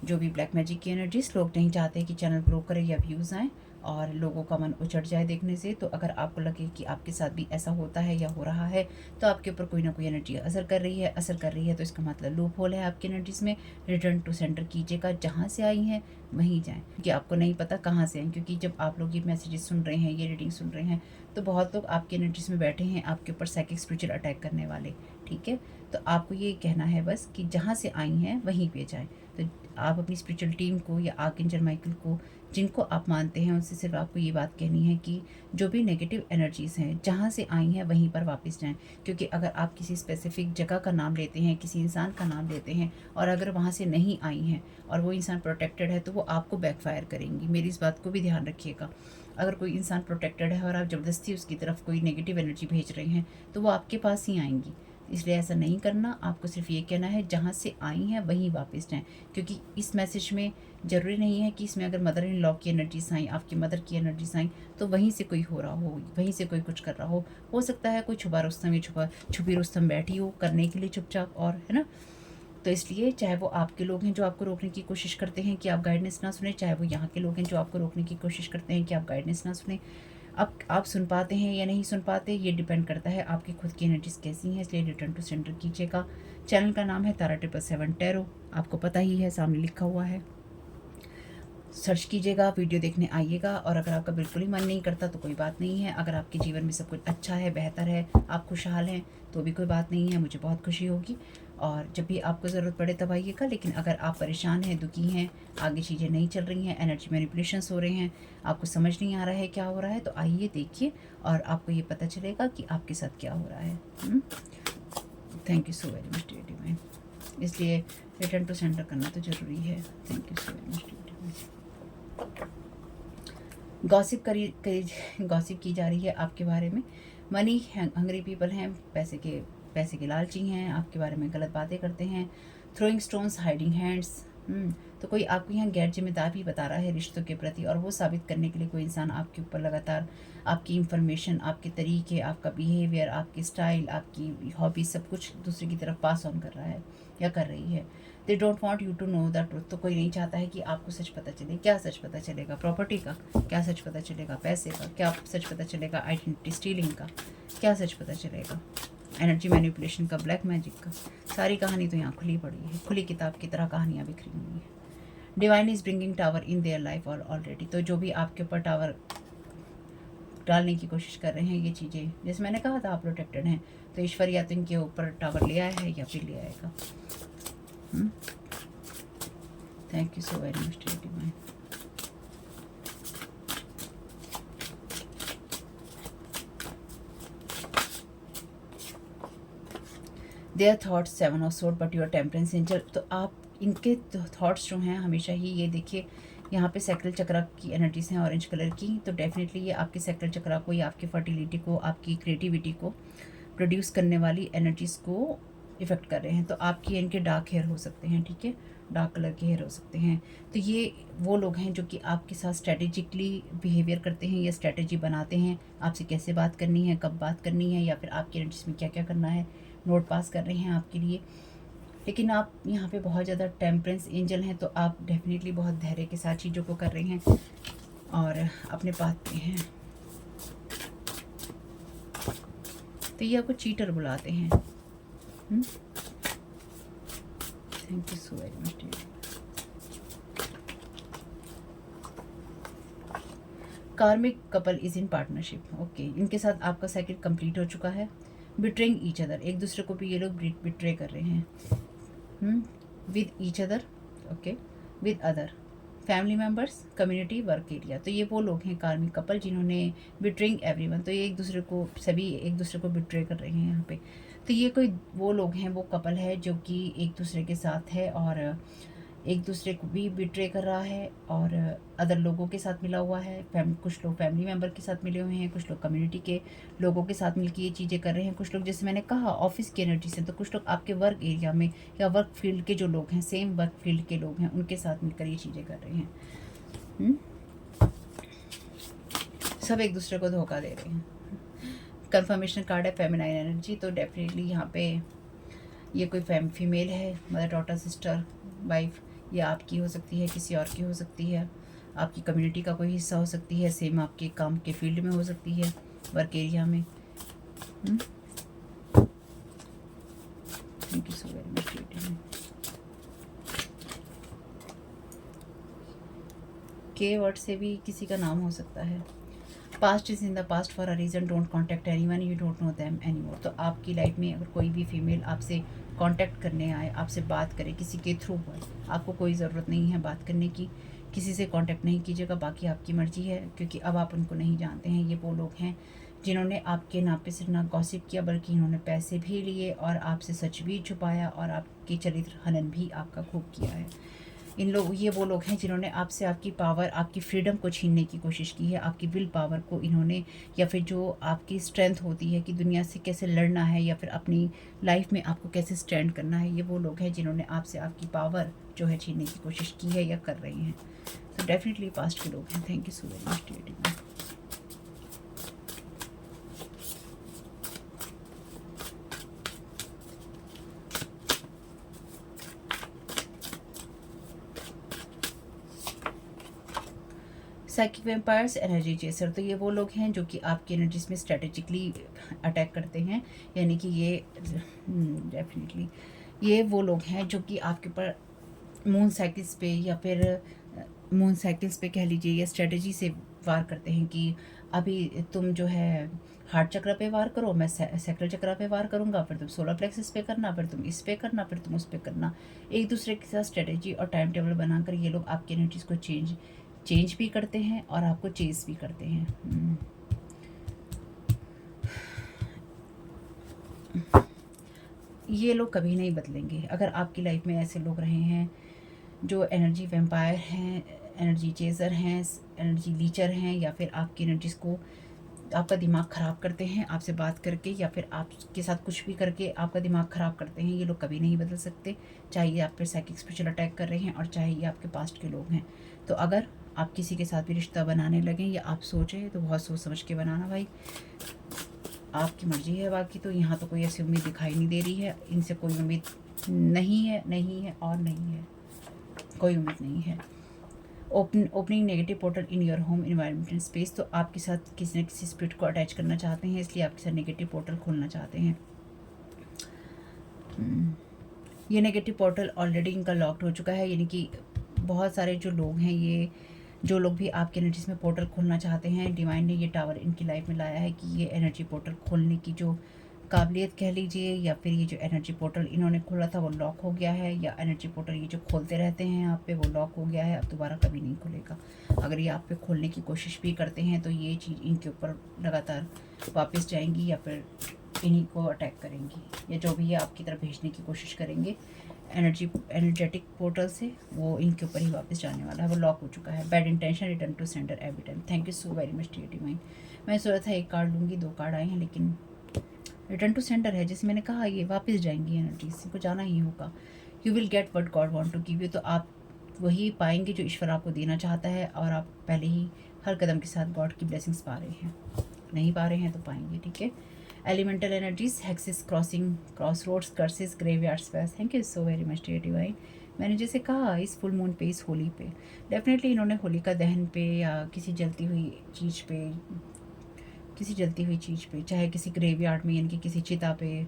जो भी ब्लैक मैजिक की एनर्जीज। लोग नहीं चाहते कि चैनल ग्रो करे या व्यूज़ आएँ और लोगों का मन उचट जाए देखने से। तो अगर आपको लगे कि आपके साथ भी ऐसा होता है या हो रहा है, तो आपके ऊपर कोई ना कोई एनर्जी असर कर रही है, तो इसका मतलब लूप होल है आपकी एनर्जीज में। रिटर्न टू सेंटर कीजिएगा, जहाँ से आई हैं वहीं जाएं, क्योंकि आपको नहीं पता कहाँ से आए। क्योंकि जब आप लोग ये मैसेजेस सुन रहे हैं, ये रीडिंग सुन रहे हैं, तो बहुत लोग आपकी एनर्जीज में बैठे हैं आपके ऊपर साइकिक स्पिरिचुअल अटैक करने वाले। ठीक है, तो आपको ये कहना है बस कि जहाँ से आई हैं वहीं पे जाएं। तो आप अपनी स्पिरिचुअल टीम को या आर्कएंजल माइकल को, जिनको आप मानते हैं, उनसे सिर्फ आपको ये बात कहनी है कि जो भी नेगेटिव एनर्जीज़ हैं जहाँ से आई हैं वहीं पर वापस जाएं। क्योंकि अगर आप किसी स्पेसिफिक जगह का नाम लेते हैं, किसी इंसान का नाम लेते हैं और अगर वहाँ से नहीं आई हैं और वो इंसान प्रोटेक्टेड है, तो वो आपको बैकफायर करेंगी। मेरी इस बात को भी ध्यान रखिएगा। अगर कोई इंसान प्रोटेक्टेड है और आप ज़बरदस्ती उसकी तरफ कोई नेगेटिव एनर्जी भेज रहे हैं, तो वो आपके पास ही आएंगी। इसलिए ऐसा नहीं करना। आपको सिर्फ ये कहना है जहाँ से आई हैं वहीं वापस जाएं। क्योंकि इस मैसेज में ज़रूरी नहीं है कि इसमें अगर मदर इन लॉ की एनर्जीज आई, आपकी मदर की एनर्जीज आई, तो वहीं से कोई हो रहा हो, वहीं से कोई कुछ कर रहा हो सकता है कोई छुपा रुस्तम या छुपी रुस्तम बैठी हो करने के लिए चुपचाप, और है ना। तो इसलिए चाहे वो आपके लोग हैं जो आपको रोकने की कोशिश करते हैं कि आप गाइडेंस ना सुने, चाहे वो यहाँ के लोग हैं जो आपको रोकने की कोशिश करते हैं कि आप गाइडेंस ना सुने, अब आप सुन पाते हैं या नहीं सुन पाते, ये डिपेंड करता है आपकी खुद की एनर्जीज कैसी हैं। इसलिए रिटर्न टू सेंटर कीजिएगा। चैनल का नाम है तारा 777 टैरो, आपको पता ही है, सामने लिखा हुआ है, सर्च कीजिएगा, वीडियो देखने आइएगा। और अगर आपका बिल्कुल ही मन नहीं करता तो कोई बात नहीं है। अगर आपके जीवन में सब कुछ अच्छा है, बेहतर है, आप खुशहाल हैं, तो भी कोई बात नहीं है, मुझे बहुत खुशी होगी। और जब भी आपको ज़रूरत पड़े तब आइएगा। लेकिन अगर आप परेशान हैं, दुखी हैं, आगे चीज़ें नहीं चल रही हैं, एनर्जी मैनिपुलेशंस हो रहे हैं, आपको समझ नहीं आ रहा है क्या हो रहा है, तो आइए देखिए और आपको ये पता चलेगा कि आपके साथ क्या हो रहा है। Thank you so very much dear divine. इसलिए रिटर्न टू सेंटर करना तो ज़रूरी है। Thank you so very much dear divine. Gossip gossip की जा रही है आपके बारे में। मनी हंग्री पीपल हैं, पैसे के लालची हैं, आपके बारे में गलत बातें करते हैं। Throwing stones, hiding hands. तो कोई आपको यहाँ गैर जिम्मेदार भी बता रहा है रिश्तों के प्रति, और वो साबित करने के लिए कोई इंसान आपके ऊपर लगातार आपकी इंफॉर्मेशन, आपके तरीके, आपका बिहेवियर, आपकी स्टाइल, आपकी हॉबी, सब कुछ दूसरे की तरफ पास ऑन कर रहा है या कर रही है। They don't want you to know the truth. तो कोई नहीं चाहता है कि आपको सच पता चले। क्या सच पता चलेगा? प्रॉपर्टी का क्या सच पता चलेगा? पैसे का क्या सच पता चलेगा? आइडेंटिटी स्टीलिंग का क्या सच पता चलेगा? एनर्जी मैनिपुलेशन का, ब्लैक मैजिक का, सारी कहानी तो यहाँ खुली पड़ी है, खुली किताब की तरह कहानियाँ बिखरी हुई हैं। Divine is bringing tower in their life और ऑलरेडी। तो जो भी आपके ऊपर टावर डालने की कोशिश कर रहे हैं, ये चीज़ें, जैसे मैंने कहा था आप प्रोटेक्टेड हैं, तो ईश्वर या तो इनके ऊपर टावर ले आया है या फिर ले आएगा। Thank you so very much divine. Their thoughts 7 of sword but your temperance angel. तो आप इनके थॉट्स जो हैं हमेशा ही, ये देखिए यहाँ पे सैक्रल चक्रा की एनर्जीज हैं ऑरेंज कलर की, तो डेफिनेटली ये आपके सैक्रल चक्रा को या आपकी फर्टिलिटी को, आपकी क्रिएटिविटी को प्रोड्यूस करने वाली एनर्जीज को इफ़ेक्ट कर रहे हैं। तो आपकी इनके डार्क हेयर हो सकते हैं, ठीक है, डार्क कलर के हेयर हो सकते हैं। तो ये वो लोग हैं जो कि आपके साथ स्ट्रेटेजिकली बिहेवियर करते हैं या स्ट्रेटेजी बनाते हैं, आपसे कैसे बात करनी है, कब बात करनी है, या फिर आपकी एनर्जीज में क्या क्या करना है, नोट पास कर रहे हैं आपके लिए। लेकिन आप यहाँ पे बहुत ज़्यादा टेम्परेंस एंजल हैं, तो आप डेफिनेटली बहुत धैर्य के साथ चीज़ों को कर रहे हैं और अपने पाथ पे हैं। तो ये आपको चीटर बुलाते हैं। Thank you so very much. Karmic couple is in partnership. Okay, इनके साथ आपका साइकिल कंप्लीट हो चुका है। बिट्रेइंग ईच अदर, एक दूसरे को भी ये लोग बिट्रे कर रहे हैं। With each other, okay, with other family members, community, work area. तो ये वो लोग हैं कार्मिक कपल जिन्होंने बिट्रेइंग एवरीवन, तो ये एक दूसरे को, सभी एक दूसरे को बिट्रे कर रहे हैं यहाँ पे। तो ये कोई वो लोग हैं, वो कपल है जो कि एक दूसरे के साथ है और एक दूसरे को भी बिट्रे कर रहा है और अदर लोगों के साथ मिला हुआ है। कुछ लोग फैमिली मेम्बर के साथ मिले हुए हैं, कुछ लोग कम्युनिटी के लोगों के साथ मिलकर ये चीज़ें कर रहे हैं, कुछ लोग जैसे मैंने कहा ऑफिस की एनर्जी से, तो कुछ लोग आपके वर्क एरिया में या वर्क फील्ड के जो लोग हैं, सेम वर्क फील्ड के लोग हैं, उनके साथ मिलकर ये चीज़ें कर रहे हैं। सब एक दूसरे को धोखा दे रहे हैं। कंफर्मेशन कार्ड है फेमिनाइन एनर्जी, तो डेफिनेटली यहाँ पे ये कोई फीमेल है, मदर, डॉटर, सिस्टर, वाइफ, या आपकी हो सकती है, किसी और की हो सकती है, आपकी कम्युनिटी का कोई हिस्सा हो सकती है, सेम आपके काम के फील्ड में हो सकती है, वर्क एरिया में। Thank you so very much. के वर्ड से भी किसी का नाम हो सकता है। Past is in the past for a reason, don't contact anyone, you don't know them anymore. तो आपकी लाइफ में अगर कोई भी फीमेल आपसे कांटेक्ट करने आए, आपसे बात करे किसी के थ्रू पर, आपको कोई ज़रूरत नहीं है बात करने की, किसी से कांटेक्ट नहीं कीजिएगा, बाकी आपकी मर्जी है, क्योंकि अब आप उनको नहीं जानते हैं। ये वो लोग हैं जिन्होंने आपके नाम पे सिर्फ ना गॉसिप किया, बल्कि इन्होंने पैसे भी लिए और आपसे सच भी छुपाया और आपके चरित्र हनन भी आपका खूब किया है। ये वो लोग हैं जिन्होंने आपसे आपकी पावर, आपकी फ्रीडम को छीनने की कोशिश की है, आपकी विल पावर को इन्होंने, या फिर जो आपकी स्ट्रेंथ होती है कि दुनिया से कैसे लड़ना है या फिर अपनी लाइफ में आपको कैसे स्टैंड करना है, ये वो लोग हैं जिन्होंने आपसे आपकी पावर जो है छीनने की कोशिश की है या कर रही हैं। तो डेफिनेटली पास्ट के लोग हैं। Thank you so very much. Psychic vampires, energy chaser, तो ये वो लोग हैं जो कि आपकी एनर्जीज में स्ट्रेटेजिकली अटैक करते हैं, यानी कि ये डेफिनेटली ये वो लोग हैं जो कि आपके ऊपर मून साइकिल्स पे या फिर मून साइकिल्स पे कह लीजिए, या स्ट्रेटजी से वार करते हैं कि अभी तुम जो है हार्ट चक्र पे वार करो, मैं सैक्रल चक्र पे वार करूंगा, फिर तुम सोलर प्लेक्सस पे करना, फिर तुम इस पे करना, फिर तुम उस पे करना। एक दूसरे के साथ स्ट्रेटजी और टाइम टेबल बनाकर ये लोग आपकी एनर्जीज को चेंज भी करते हैं और आपको चेज भी करते हैं। ये लोग कभी नहीं बदलेंगे। अगर आपकी लाइफ में ऐसे लोग रहे हैं जो एनर्जी वेम्पायर हैं, एनर्जी चेजर हैं, एनर्जी लीचर हैं, या फिर आपकी एनर्जीज को, आपका दिमाग ख़राब करते हैं आपसे बात करके, या फिर आपके साथ कुछ भी करके आपका दिमाग ख़राब करते हैं, ये लोग कभी नहीं बदल सकते। चाहे ये आप पे साइकिक स्पिरिचुअल अटैक कर रहे हैं और चाहे ये आपके पास्ट के लोग हैं। तो अगर आप किसी के साथ भी रिश्ता बनाने लगें या आप सोचें, तो बहुत सोच समझ के बनाना भाई, आपकी मर्जी है। बाकी तो यहाँ तो कोई ऐसी उम्मीद दिखाई नहीं दे रही है, इनसे कोई उम्मीद नहीं है, नहीं है और नहीं है, कोई उम्मीद नहीं है। Opening negative portal in your home environment and space, तो आपके साथ किसी न किसी स्पिरिट को अटैच करना चाहते हैं, इसलिए आपके साथ नेगेटिव पोर्टल खोलना चाहते हैं। ये नेगेटिव पोर्टल ऑलरेडी इनका लॉक्ड हो चुका है, यानी कि बहुत सारे जो लोग हैं, ये जो लोग भी आपके एनर्जीज में पोर्टल खोलना चाहते हैं, डिवाइन ने ये टावर इनकी लाइफ में लाया है कि ये एनर्जी पोर्टल खोलने की जो काबिलियत कह लीजिए, या फिर ये जो एनर्जी पोर्टल इन्होंने खोला था वो लॉक हो गया है, या एनर्जी पोर्टल ये जो खोलते रहते हैं यहाँ पे वो लॉक हो गया है, अब दोबारा कभी नहीं खुलेगा। अगर ये आप पे खोलने की कोशिश भी करते हैं तो ये चीज़ इनके ऊपर लगातार वापस जाएंगी या फिर इन्हीं को अटैक करेंगी, या जो भी ये आपकी तरफ भेजने की कोशिश करेंगे एनर्जेटिक पोर्टल से, वो इनके ऊपर ही वापस जाने वाला है। वो लॉक हो चुका है। Bad intention return to sender every time. Thank you so very much dear divine. मैं सोचा था एक कार्ड लूँगी, 2 कार्ड आए हैं, लेकिन रिटर्न टू सेंडर है, जैसे मैंने कहा ये वापस जाएंगी एनर्जीज को, जाना ही होगा। You will get what God want to give you. तो आप वही पाएंगे जो ईश्वर आपको देना चाहता है, और आप पहले ही हर कदम के साथ गॉड की ब्लेसिंग्स पा रहे हैं। नहीं पा रहे हैं तो पाएंगे, ठीक है। Elemental energies, hexes, crossing, cross roads, curses, graveyard spells. Thank you so very much dear divine. मैंने जैसे कहा इस फुल मून पे, इस होली पे, डेफिनेटली इन्होंने होलिका दहन पे या किसी जलती हुई चीज़ पे, चाहे किसी ग्रेवयार्ड में, यानी कि किसी चिता पे,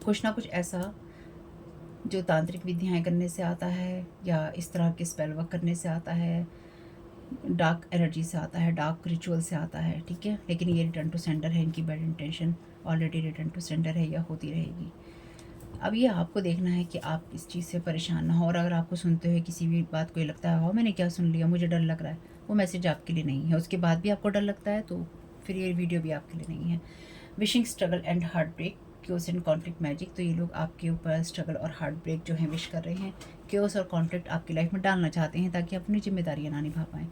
कुछ ना कुछ ऐसा जो तांत्रिक विधियाएं करने से आता है, या इस तरह के स्पेल वर्क करने से आता है, डार्क एनर्जी से आता है, डार्क रिचुअल से आता है, ठीक है। लेकिन ये रिटर्न टू सेंडर है, इनकी bad intention already return to sender है, या होती रहेगी। अब ये आपको देखना है कि आप इस चीज़ से परेशान ना हो, और अगर आपको सुनते हुए किसी भी बात को ये लगता है, मैंने क्या सुन लिया, मुझे डर लग रहा है, वो मैसेज आपके लिए नहीं है। उसके बाद भी आपको डर लगता है तो फिर ये वीडियो भी आपके लिए नहीं है। Wishing struggle and heartbreak, chaos and conflict magic. तो ये लोग आपके ऊपर स्ट्रगल और हार्ट ब्रेक जो है विश कर रहे हैं, क्योस और कॉन्फ्लिक्ट आपकी लाइफ में डालना चाहते हैं, ताकि अपनी जिम्मेदारियां ना निभा पाएँ।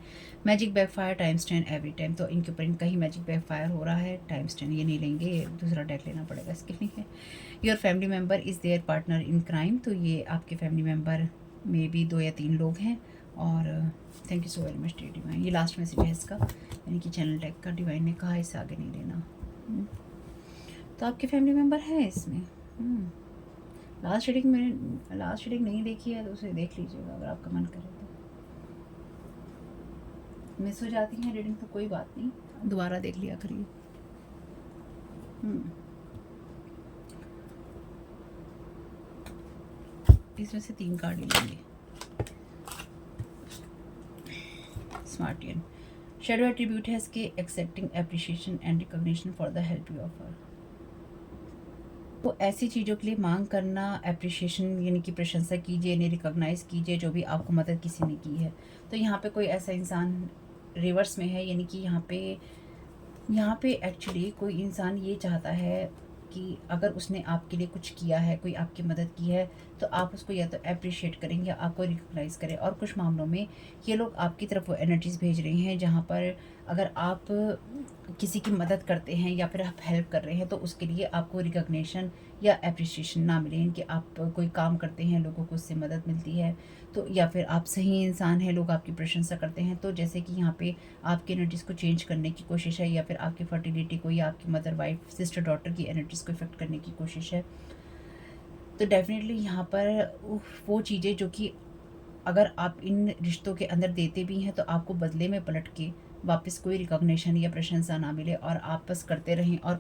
Magic backfire, times 10 every time. तो इनके ऊपर इनका ही मैजिक बैकफायर हो रहा है। टाइम्स 10 ये नहीं लेंगे, ये दूसरा डेक लेना पड़ेगा इसके लिए। Your family member is there partner in crime. तो ये आपके फैमिली मेम्बर में भी 2 या 3 लोग हैं। और thank you so very much dear divine. ये लास्ट मैसेज है इसका, यानी कि चैनल डेक का। डिवाइन ने कहा इससे आगे नहीं लेना। तो आपके फैमिली मेम्बर हैं इसमें। लास्ट रीडिंग नहीं देखी है तो उसे देख लीजिएगा अगर आपका मन करे तो। मिस हो जाती है रीडिंग तो कोई बात नहीं, दोबारा देख लिया करिए। इसमें से 3 कार्ड ही लेंगे। स्मार्टियन, शैडो एट्रीब्यूट है इसके, accepting appreciation and recognition for the help you offer. तो ऐसी चीज़ों के लिए मांग करना, एप्रिशिएशन यानी कि प्रशंसा कीजिए, इन्हें रिकॉग्नाइज कीजिए जो भी आपको मदद किसी ने की है। तो यहाँ पे कोई ऐसा इंसान रिवर्स में है, यानी कि यहाँ पे एक्चुअली कोई इंसान ये चाहता है कि अगर उसने आपके लिए कुछ किया है, कोई आपकी मदद की है, तो आप उसको या तो अप्रिशिएट करें या आपको रिकॉग्नाइज करें। और कुछ मामलों में ये लोग आपकी तरफ वो एनर्जीज भेज रहे हैं जहाँ पर अगर आप किसी की मदद करते हैं या फिर आप हेल्प कर रहे हैं, तो उसके लिए आपको रिकॉग्निशन या अप्रिशिएशन ना मिले। कि आप कोई काम करते हैं, लोगों को उससे मदद मिलती है, तो या फिर आप सही इंसान हैं, लोग आपकी प्रशंसा करते हैं। तो जैसे कि यहाँ पे आपकी एनर्जीज़ को चेंज करने की कोशिश है, या फिर आपकी फर्टिलिटी को, या आपकी मदर, वाइफ, सिस्टर, डॉटर की एनर्जीज़ को इफेक्ट करने की कोशिश है। तो डेफिनेटली यहाँ पर वो चीज़ें जो कि अगर आप इन रिश्तों के अंदर देते भी हैं, तो आपको बदले में पलट के वापस कोई रिकॉग्निशन या प्रशंसा ना मिले, और आप बस करते रहें और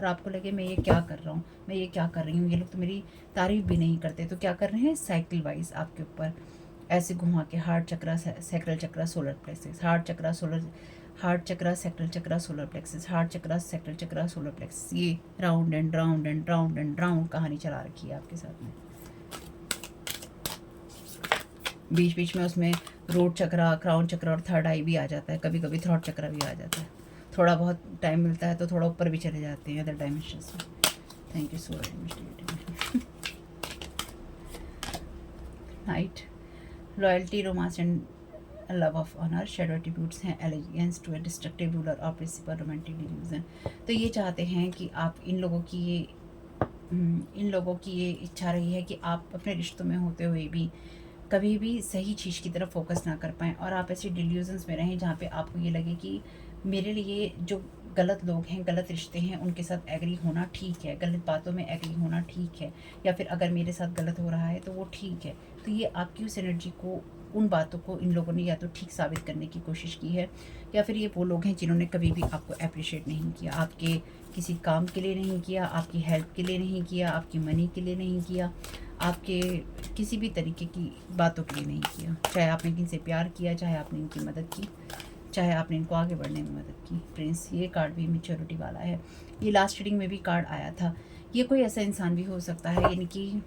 आपको लगे मैं ये क्या कर रहा हूँ, मैं ये क्या कर रही हूँ, ये लोग तो मेरी तारीफ भी नहीं करते। तो क्या कर रहे हैं, साइकिल वाइज आपके ऊपर ऐसे घुमा के हार्ट चक्रा, सैक्रल चक्रा, सोलर प्लेक्सेस, हार्ट चक्रा, सैक्रल चक्रा, सोलर प्लेक्सेस, हार्ट चक्रा, सैक्रल चक्रा, सोलर प्लेक्सेस, ये round and round and round and round कहानी चला रखी है आपके साथ में। बीच बीच में उसमें रोड चक्रा, क्राउन चक्रा और थर्ड आई भी आ जाता है, कभी कभी थ्रॉट चक्रा भी आ जाता है। थोड़ा बहुत टाइम मिलता है तो थोड़ा ऊपर भी चले जाते हैं अदर डायमेंशंस में। Thank you so very much. Knight, loyalty, romance and love of honour, shadow attributes हैं, allegiance to a destructive ruler of principle, romantic delusion. तो ये चाहते हैं कि आप इन लोगों की ये इच्छा रही है कि आप अपने रिश्तों में होते हुए भी कभी भी सही चीज़ की तरफ फोकस ना कर पाएँ, और आप ऐसे डिल्यूजन्स में रहें जहाँ पे आपको ये लगे कि मेरे लिए जो गलत लोग हैं, गलत रिश्ते हैं, उनके साथ एग्री होना ठीक है, गलत बातों में एग्री होना ठीक है, या फिर अगर मेरे साथ गलत हो रहा है तो वो ठीक है। तो ये आपकी उस एनर्जी को, उन बातों को इन लोगों ने या तो ठीक साबित करने की कोशिश की है, या फिर ये वो लोग हैं जिन्होंने कभी भी आपको अप्रिशिएट नहीं किया, आपके किसी काम के लिए नहीं किया, आपकी हेल्प के लिए नहीं किया, आपकी मनी के लिए नहीं किया, आपके किसी भी तरीके की बातों के लिए नहीं किया। चाहे आपने इनसे प्यार किया, चाहे आपने इनकी मदद की, चाहे आपने इनको आगे बढ़ने में मदद की। प्रिंस, ये कार्ड भी मैच्योरिटी वाला है। ये लास्ट रीडिंग में भी कार्ड आया था। ये कोई ऐसा इंसान भी हो सकता है, यानी कि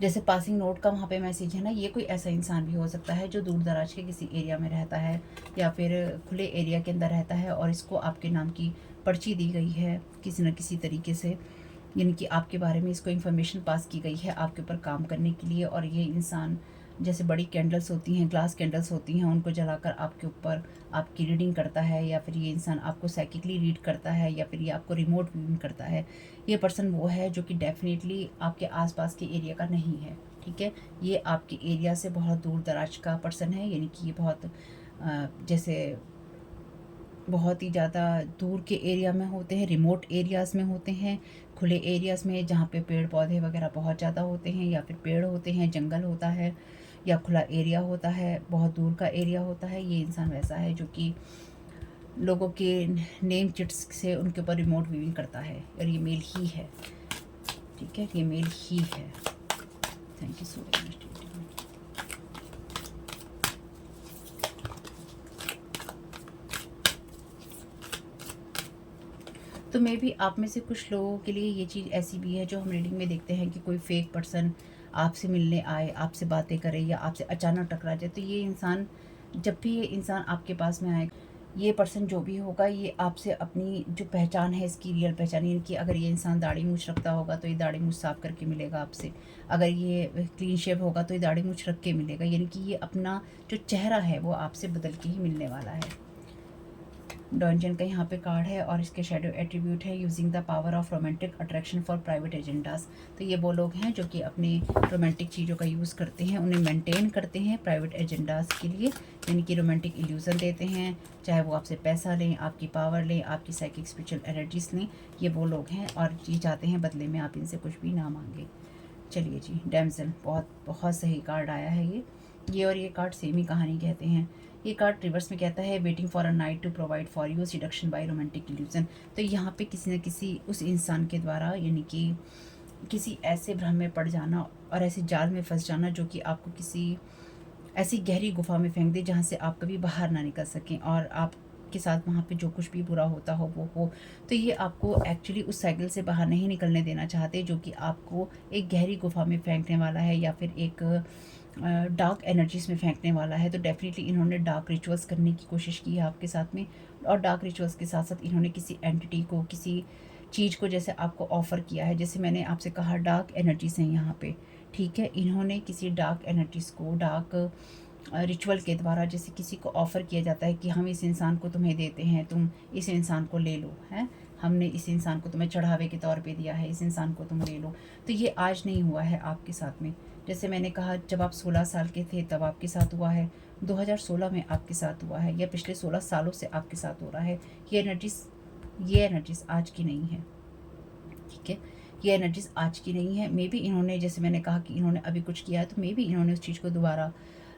जैसे पासिंग नोट का वहाँ पे मैसेज है ना, ये कोई ऐसा इंसान भी हो सकता है जो दूर दराज के किसी एरिया में रहता है या फिर खुले एरिया के अंदर रहता है, और इसको आपके नाम की पर्ची दी गई है किसी न किसी तरीके से, यानी कि आपके बारे में इसको इन्फॉर्मेशन पास की गई है आपके ऊपर काम करने के लिए। और ये इंसान जैसे बड़ी कैंडल्स होती हैं, ग्लास कैंडल्स होती हैं, उनको जलाकर आपके ऊपर आपकी रीडिंग करता है, या फिर ये इंसान आपको साइकिकली रीड करता है, या फिर ये आपको रिमोट व्यूइंग करता है। ये पर्सन वो है जो कि डेफिनेटली आपके आसपास के एरिया का नहीं है, ठीक है। ये आपके एरिया से बहुत दूर दराज का पर्सन है, यानी कि ये बहुत जैसे बहुत ही ज़्यादा दूर के एरिया में होते हैं, रिमोट एरियाज़ में होते हैं, खुले एरियाज़ में जहाँ पे पेड़ पौधे वगैरह बहुत ज़्यादा होते हैं, या फिर पेड़ होते हैं, जंगल होता है, या खुला एरिया होता है, बहुत दूर का एरिया होता है। ये इंसान वैसा है जो कि लोगों के नेम चिट्स से उनके ऊपर रिमोट व्यूइंग करता है, और ये मेल ही है, ठीक है, ये मेल ही है। Thank you so much. तो मे बी आप में से कुछ लोगों के लिए ये चीज़ ऐसी भी है जो हम रीडिंग में देखते हैं कि कोई फेक पर्सन आपसे मिलने आए, आपसे बातें करे, या आपसे अचानक टकरा जाए। तो ये इंसान, जब भी ये इंसान आपके पास में आए, ये पर्सन जो भी होगा, ये आपसे अपनी जो पहचान है, इसकी रियल पहचान, यानी कि अगर ये इंसान दाढ़ी मूछ रखता होगा तो ये दाढ़ी मूछ साफ करके मिलेगा आपसे, अगर ये क्लीन शेव होगा तो ये दाढ़ी मूछ रख के मिलेगा, यानी कि ये अपना जो चेहरा है वो आपसे बदल के ही मिलने वाला है। डॉन्जन का यहाँ पे कार्ड है, और इसके शेडो एट्रीब्यूट है using the power of romantic attraction for private agendas. तो ये वो लोग हैं जो कि अपने रोमांटिक चीज़ों का यूज़ करते हैं, उन्हें मेंटेन करते हैं प्राइवेट एजेंडाज के लिए, यानी कि रोमांटिक इल्यूज़न देते हैं, चाहे वो आपसे पैसा लें, आपकी पावर लें, आपकी साइकिक स्पिरिचुअल एनर्जीज लें। ये वो लोग हैं, और ये चाहते हैं बदले में आप इनसे कुछ भी ना मांगे। चलिए जी, डैमसल, बहुत बहुत सही कार्ड आया है ये और ये कार्ड सेम ही कहानी कहते हैं। ये कार्ड रिवर्स में कहता है waiting for a knight to provide for you seduction by romantic illusion. तो यहाँ पे किसी न किसी उस इंसान के द्वारा, यानी कि किसी ऐसे भ्रम में पड़ जाना और ऐसे जाल में फंस जाना जो कि आपको किसी ऐसी गहरी गुफा में फेंक दे जहाँ से आप कभी बाहर ना निकल सकें, और आप के साथ वहाँ पे जो कुछ भी बुरा होता हो वो हो। तो ये आपको एक्चुअली उस साइकिल से बाहर नहीं निकलने देना चाहते, जो कि आपको एक गहरी गुफा में फेंकने वाला है, या फिर एक डार्क एनर्जीज में फेंकने वाला है। तो डेफिनेटली इन्होंने डार्क रिचुअल्स करने की कोशिश की है आपके साथ में, और डार्क रिचुअल्स के साथ साथ इन्होंने किसी एंटिटी को, किसी चीज़ को जैसे आपको ऑफ़र किया है, जैसे मैंने आपसे कहा डार्क एनर्जीज हैं यहाँ पे, ठीक है। इन्होंने किसी डार्क एनर्जीज को, डार्क रिचुअल के द्वारा, जैसे किसी को ऑफ़र किया जाता है कि हम इस इंसान को तुम्हें देते हैं, तुम इस इंसान को ले लो, हैं, हमने इस इंसान को तुम्हें चढ़ावे के तौर पे दिया है, इस इंसान को तुम ले लो। तो ये आज नहीं हुआ है आपके साथ में, जैसे मैंने कहा जब आप 16 साल के थे तब आपके साथ हुआ है, 2016 में आपके साथ हुआ है, या पिछले 16 सालों से आपके साथ हो रहा है। ये एनर्जीज़ आज की नहीं है, ठीक है। ये एनर्जीज़ आज की नहीं है। मे बी इन्होंने, जैसे मैंने कहा कि इन्होंने अभी कुछ किया है, तो मे बी इन्होंने उस चीज़ को दोबारा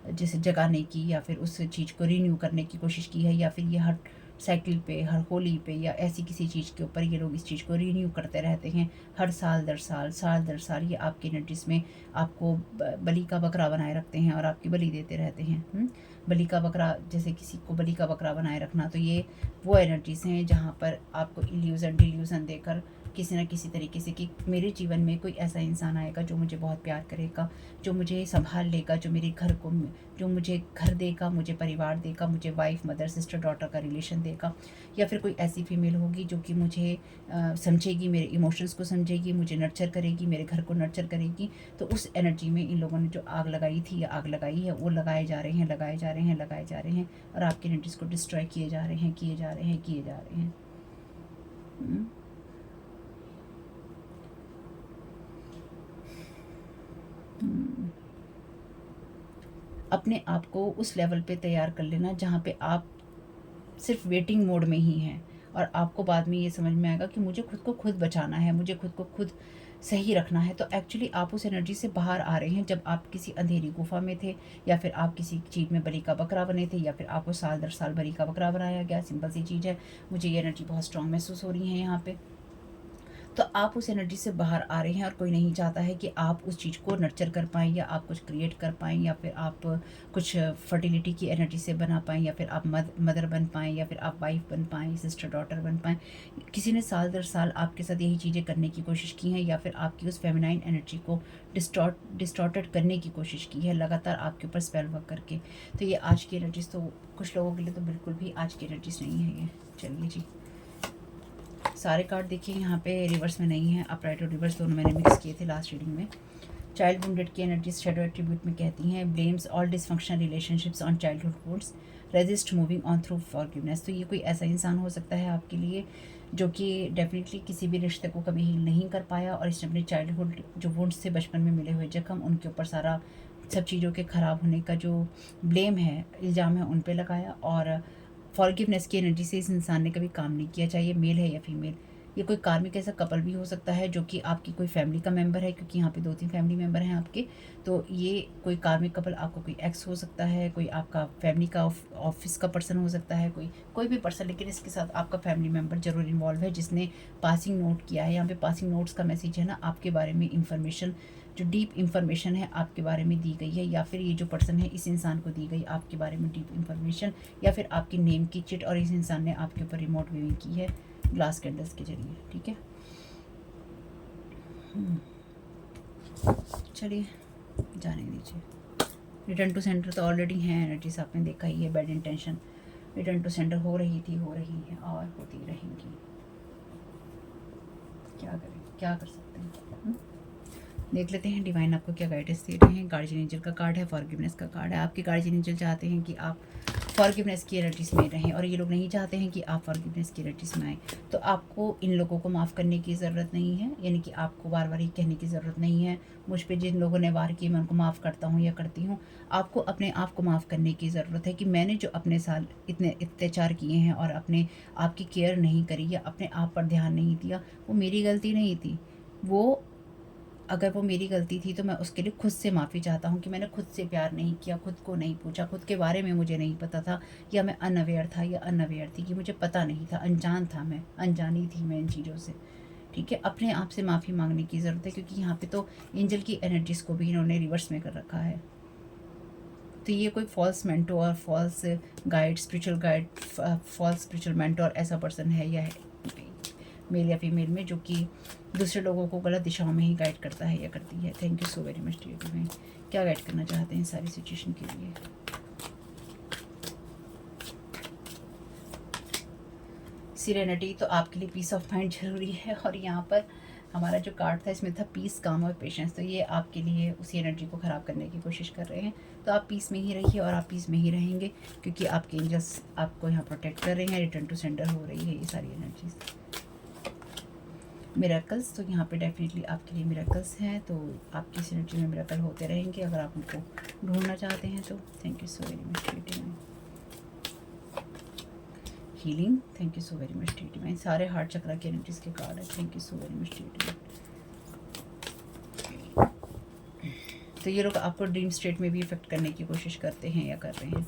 जैसे जगाने की, या फिर उस चीज़ को रीन्यू करने की कोशिश की है, या फिर ये हर साइकिल पे, हर होली पे, या ऐसी किसी चीज़ के ऊपर ये लोग इस चीज़ को रीन्यू करते रहते हैं हर साल दर साल, साल दर साल। ये आपकी एनर्जीज़ में आपको बलि का बकरा बनाए रखते हैं, और आपकी बलि देते रहते हैं। बलि का बकरा, जैसे किसी को बलि का बकरा बनाए रखना, तो ये वो एनर्जीज़ हैं जहाँ पर आपको इल्यूज़न डिल्यूज़न देकर किसी न किसी तरीके से कि मेरे जीवन में कोई ऐसा इंसान आएगा जो मुझे बहुत प्यार करेगा, जो मुझे संभाल लेगा, जो मेरे घर को, जो मुझे घर देगा, मुझे परिवार देगा, मुझे वाइफ, मदर, सिस्टर, डॉटर का रिलेशन देगा, या फिर कोई ऐसी फीमेल होगी जो कि मुझे समझेगी, मेरे इमोशंस को समझेगी, मुझे नर्चर करेगी, मेरे घर को नर्चर करेगी। तो उस एनर्जी में इन लोगों ने जो आग लगाई थी या आग लगाई है, वो लगाए जा रहे हैं, लगाए जा रहे हैं, लगाए जा रहे हैं, और आपकी एनर्जीज़ को डिस्ट्रॉय किए जा रहे हैं, किए जा रहे हैं, किए जा रहे हैं। अपने आप को उस लेवल पे तैयार कर लेना जहाँ पे आप सिर्फ वेटिंग मोड में ही हैं, और आपको बाद में ये समझ में आएगा कि मुझे खुद को खुद बचाना है, मुझे खुद को खुद सही रखना है। तो एक्चुअली आप उस एनर्जी से बाहर आ रहे हैं जब आप किसी अंधेरी गुफा में थे, या फिर आप किसी चीज़ में बलि का बकरा बने थे, या फिर आपको साल दर साल बलि का बकरा बनाया गया। सिंपल सी चीज़ है, मुझे ये एनर्जी बहुत स्ट्रांग महसूस हो रही है यहाँ पे। तो आप उस एनर्जी से बाहर आ रहे हैं और कोई नहीं चाहता है कि आप उस चीज़ को नर्चर कर पाएँ या आप कुछ क्रिएट कर पाएँ या फिर आप कुछ फर्टिलिटी की एनर्जी से बना पाएँ या फिर आप मदर बन पाएँ या फिर आप वाइफ बन पाएँ, सिस्टर डॉटर बन पाएँ। किसी ने साल दर साल आपके साथ यही चीज़ें करने की कोशिश की हैं या फिर आपकी उस फेमिनाइन एनर्जी को डिस्टॉर्टेड करने की कोशिश की है लगातार आपके ऊपर स्पेल वर्क करके। तो ये आज की एनर्जीज तो कुछ लोगों के लिए तो बिल्कुल भी आज की एनर्जीज नहीं है ये। चलिए जी, सारे कार्ड देखिए यहाँ पे रिवर्स में नहीं है, अपराइट और रिवर्स दोनों मैंने मिक्स किए थे लास्ट रीडिंग में। चाइल्ड वुंडेड की एनर्जीज शैडो एट्रीब्यूट में कहती हैं blames all dysfunctional relationships on childhood wounds, resist moving on through forgiveness. तो ये कोई ऐसा इंसान हो सकता है आपके लिए जो कि डेफिनेटली किसी भी रिश्ते को कभी हील नहीं कर पाया और इसने अपने चाइल्डहुड जो वुंड्स से बचपन में मिले हुए जख्म उनके ऊपर सारा सब चीज़ों के ख़राब होने का जो ब्लेम है, इल्ज़ाम है, उन पे लगाया। और फॉरगिवनेस की एनर्जी से इस इंसान ने कभी काम नहीं किया, चाहे ये मेल है या फीमेल। ये कोई कार्मिक ऐसा कपल भी हो सकता है जो कि आपकी कोई फैमिली का मेंबर है, क्योंकि यहाँ पे 2-3 फैमिली मेंबर हैं आपके। तो ये कोई कार्मिक कपल आपका कोई एक्स हो सकता है, कोई आपका फैमिली का ऑफिस का पर्सन हो सकता है, कोई भी पर्सन, लेकिन इसके साथ आपका फैमिली मेंबर जरूर इन्वॉल्व है जिसने पासिंग नोट किया है। यहाँ पे पासिंग नोट्स का मैसेज है ना, आपके बारे में इंफॉर्मेशन, जो डीप इंफॉर्मेशन है आपके बारे में दी गई है, या फिर ये जो पर्सन है इस इंसान को दी गई आपके बारे में डीप इंफॉर्मेशन, या फिर आपकी नेम की चिट, और इस इंसान ने आपके ऊपर रिमोट व्यूइंग की है ग्लास कैंडल्स के जरिए। ठीक है, चलिए जाने दीजिए। रिटर्न टू सेंटर तो ऑलरेडी है एनर्जीज, आपने देखा ही है। Bad intention return to sender हो रही थी, हो रही है और होती रहेंगी। क्या करें, क्या कर सकते हैं। देख लेते हैं डिवाइन आपको क्या गाइडेंस दे रहे हैं। गार्जियन एंजल का कार्ड है, फॉरगिवनेस का कार्ड है। आपके गार्जियन एंजल चाहते हैं कि आप फॉरगिवनेस की एनर्जीज में रहें और ये लोग नहीं चाहते हैं कि आप फॉरगिवनेस की एनर्जीज में आएँ। तो आपको इन लोगों को माफ़ करने की ज़रूरत नहीं है, यानी कि आपको बार बार ये कहने की ज़रूरत नहीं है मुझ पर जिन लोगों ने वार किए मैं उनको माफ़ करता हूँ या करती हूँ। आपको अपने आप को माफ़ करने की ज़रूरत है कि मैंने जो अपने साथ इतने अत्याचार किए हैं और अपने आप की केयर नहीं करी या अपने आप पर ध्यान नहीं दिया, वो मेरी गलती नहीं थी। वो अगर वो मेरी गलती थी तो मैं उसके लिए खुद से माफ़ी चाहता हूँ कि मैंने खुद से प्यार नहीं किया, खुद को नहीं पूछा, खुद के बारे में मुझे नहीं पता था, या मैं अनअवेयर था या अनअवेयर थी कि मुझे पता नहीं था, अनजान था, मैं अनजानी थी मैं इन चीज़ों से। ठीक है, अपने आप से माफ़ी मांगने की ज़रूरत है, क्योंकि यहाँ पे तो एंजल की एनर्जीज़ को भी इन्होंने रिवर्स में कर रखा है। तो ये कोई false mentor, false guide, spiritual guide, false spiritual mentor ऐसा पर्सन है या है मेल या फीमेल में, जो कि दूसरे लोगों को गलत दिशाओं में ही गाइड करता है या करती है। Thank you so very much to you. क्या गाइड करना चाहते हैं सारी सिचुएशन के लिए। सीरेनिटी, तो आपके लिए पीस ऑफ माइंड जरूरी है, और यहाँ पर हमारा जो कार्ड था इसमें था पीस, काम और पेशेंस। तो ये आपके लिए उसी एनर्जी को ख़राब करने की कोशिश कर रहे हैं। तो आप पीस में ही रहिए और आप पीस में ही रहेंगे, क्योंकि आपके एंजल्स आपको यहाँ प्रोटेक्ट कर रहे हैं। रिटर्न टू सेंटर हो रही है ये सारी एनर्जीज। मिरेकल्स, तो यहाँ पे डेफिनेटली आपके लिए मिरेकल्स हैं, तो आपकी इस एनर्जी में मिरेकल होते रहेंगे अगर आप उनको ढूंढना चाहते हैं तो। Thank you so very much divine. Healing, thank you so very much divine. सारे हार्ट चक्रा की एनर्जीज के कार्ड है। Thank you so very much divine. तो ये लोग आपको ड्रीम स्टेट में भी इफेक्ट करने की कोशिश करते हैं या कर रहे हैं।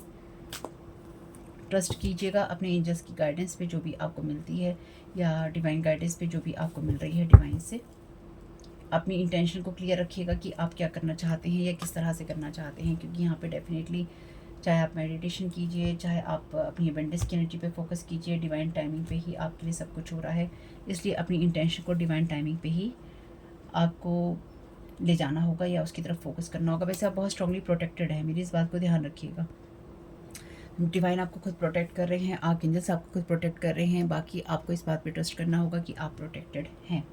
ट्रस्ट कीजिएगा अपने एंजल्स की गाइडेंस पे जो भी आपको मिलती है, या डिवाइन गाइडेंस पे जो भी आपको मिल रही है डिवाइन से। अपनी इंटेंशन को क्लियर रखिएगा कि आप क्या करना चाहते हैं या किस तरह से करना चाहते हैं, क्योंकि यहाँ पे डेफिनेटली चाहे आप मेडिटेशन कीजिए, चाहे आप अपनी अबंडेंस की एनर्जी पे फोकस कीजिए, डिवाइन टाइमिंग पे ही आपके लिए सब कुछ हो रहा है। इसलिए अपनी इंटेंशन को डिवाइन टाइमिंग पे ही आपको ले जाना होगा या उसकी तरफ फोकस करना होगा। वैसे आप बहुत स्ट्रांगली प्रोटेक्टेड है, मेरी इस बात को ध्यान रखिएगा। डिवाइन आपको खुद प्रोटेक्ट कर रहे हैं, आर्कएंजल्स आपको खुद प्रोटेक्ट कर रहे हैं। बाकी आपको इस बात पे ट्रस्ट करना होगा कि आप प्रोटेक्टेड हैं।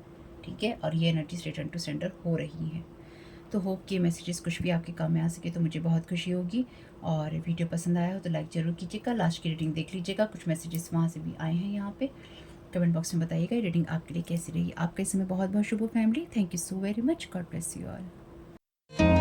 ठीक है, और ये एनर्जीज रिटर्न टू सेंटर हो रही हैं। तो होप कि मैसेजेस कुछ भी आपके काम में आ सके तो मुझे बहुत खुशी होगी। और वीडियो पसंद आया हो तो लाइक ज़रूर कीजिएगा। लास्ट की रीडिंग देख लीजिएगा, कुछ मैसेजेस वहाँ से भी आए हैं यहाँ पे। कमेंट बॉक्स में बताइएगा रीडिंग आपके लिए कैसी रही। आपका इस समय बहुत बहुत शुभ हो family. Thank you so very much. God bless you all.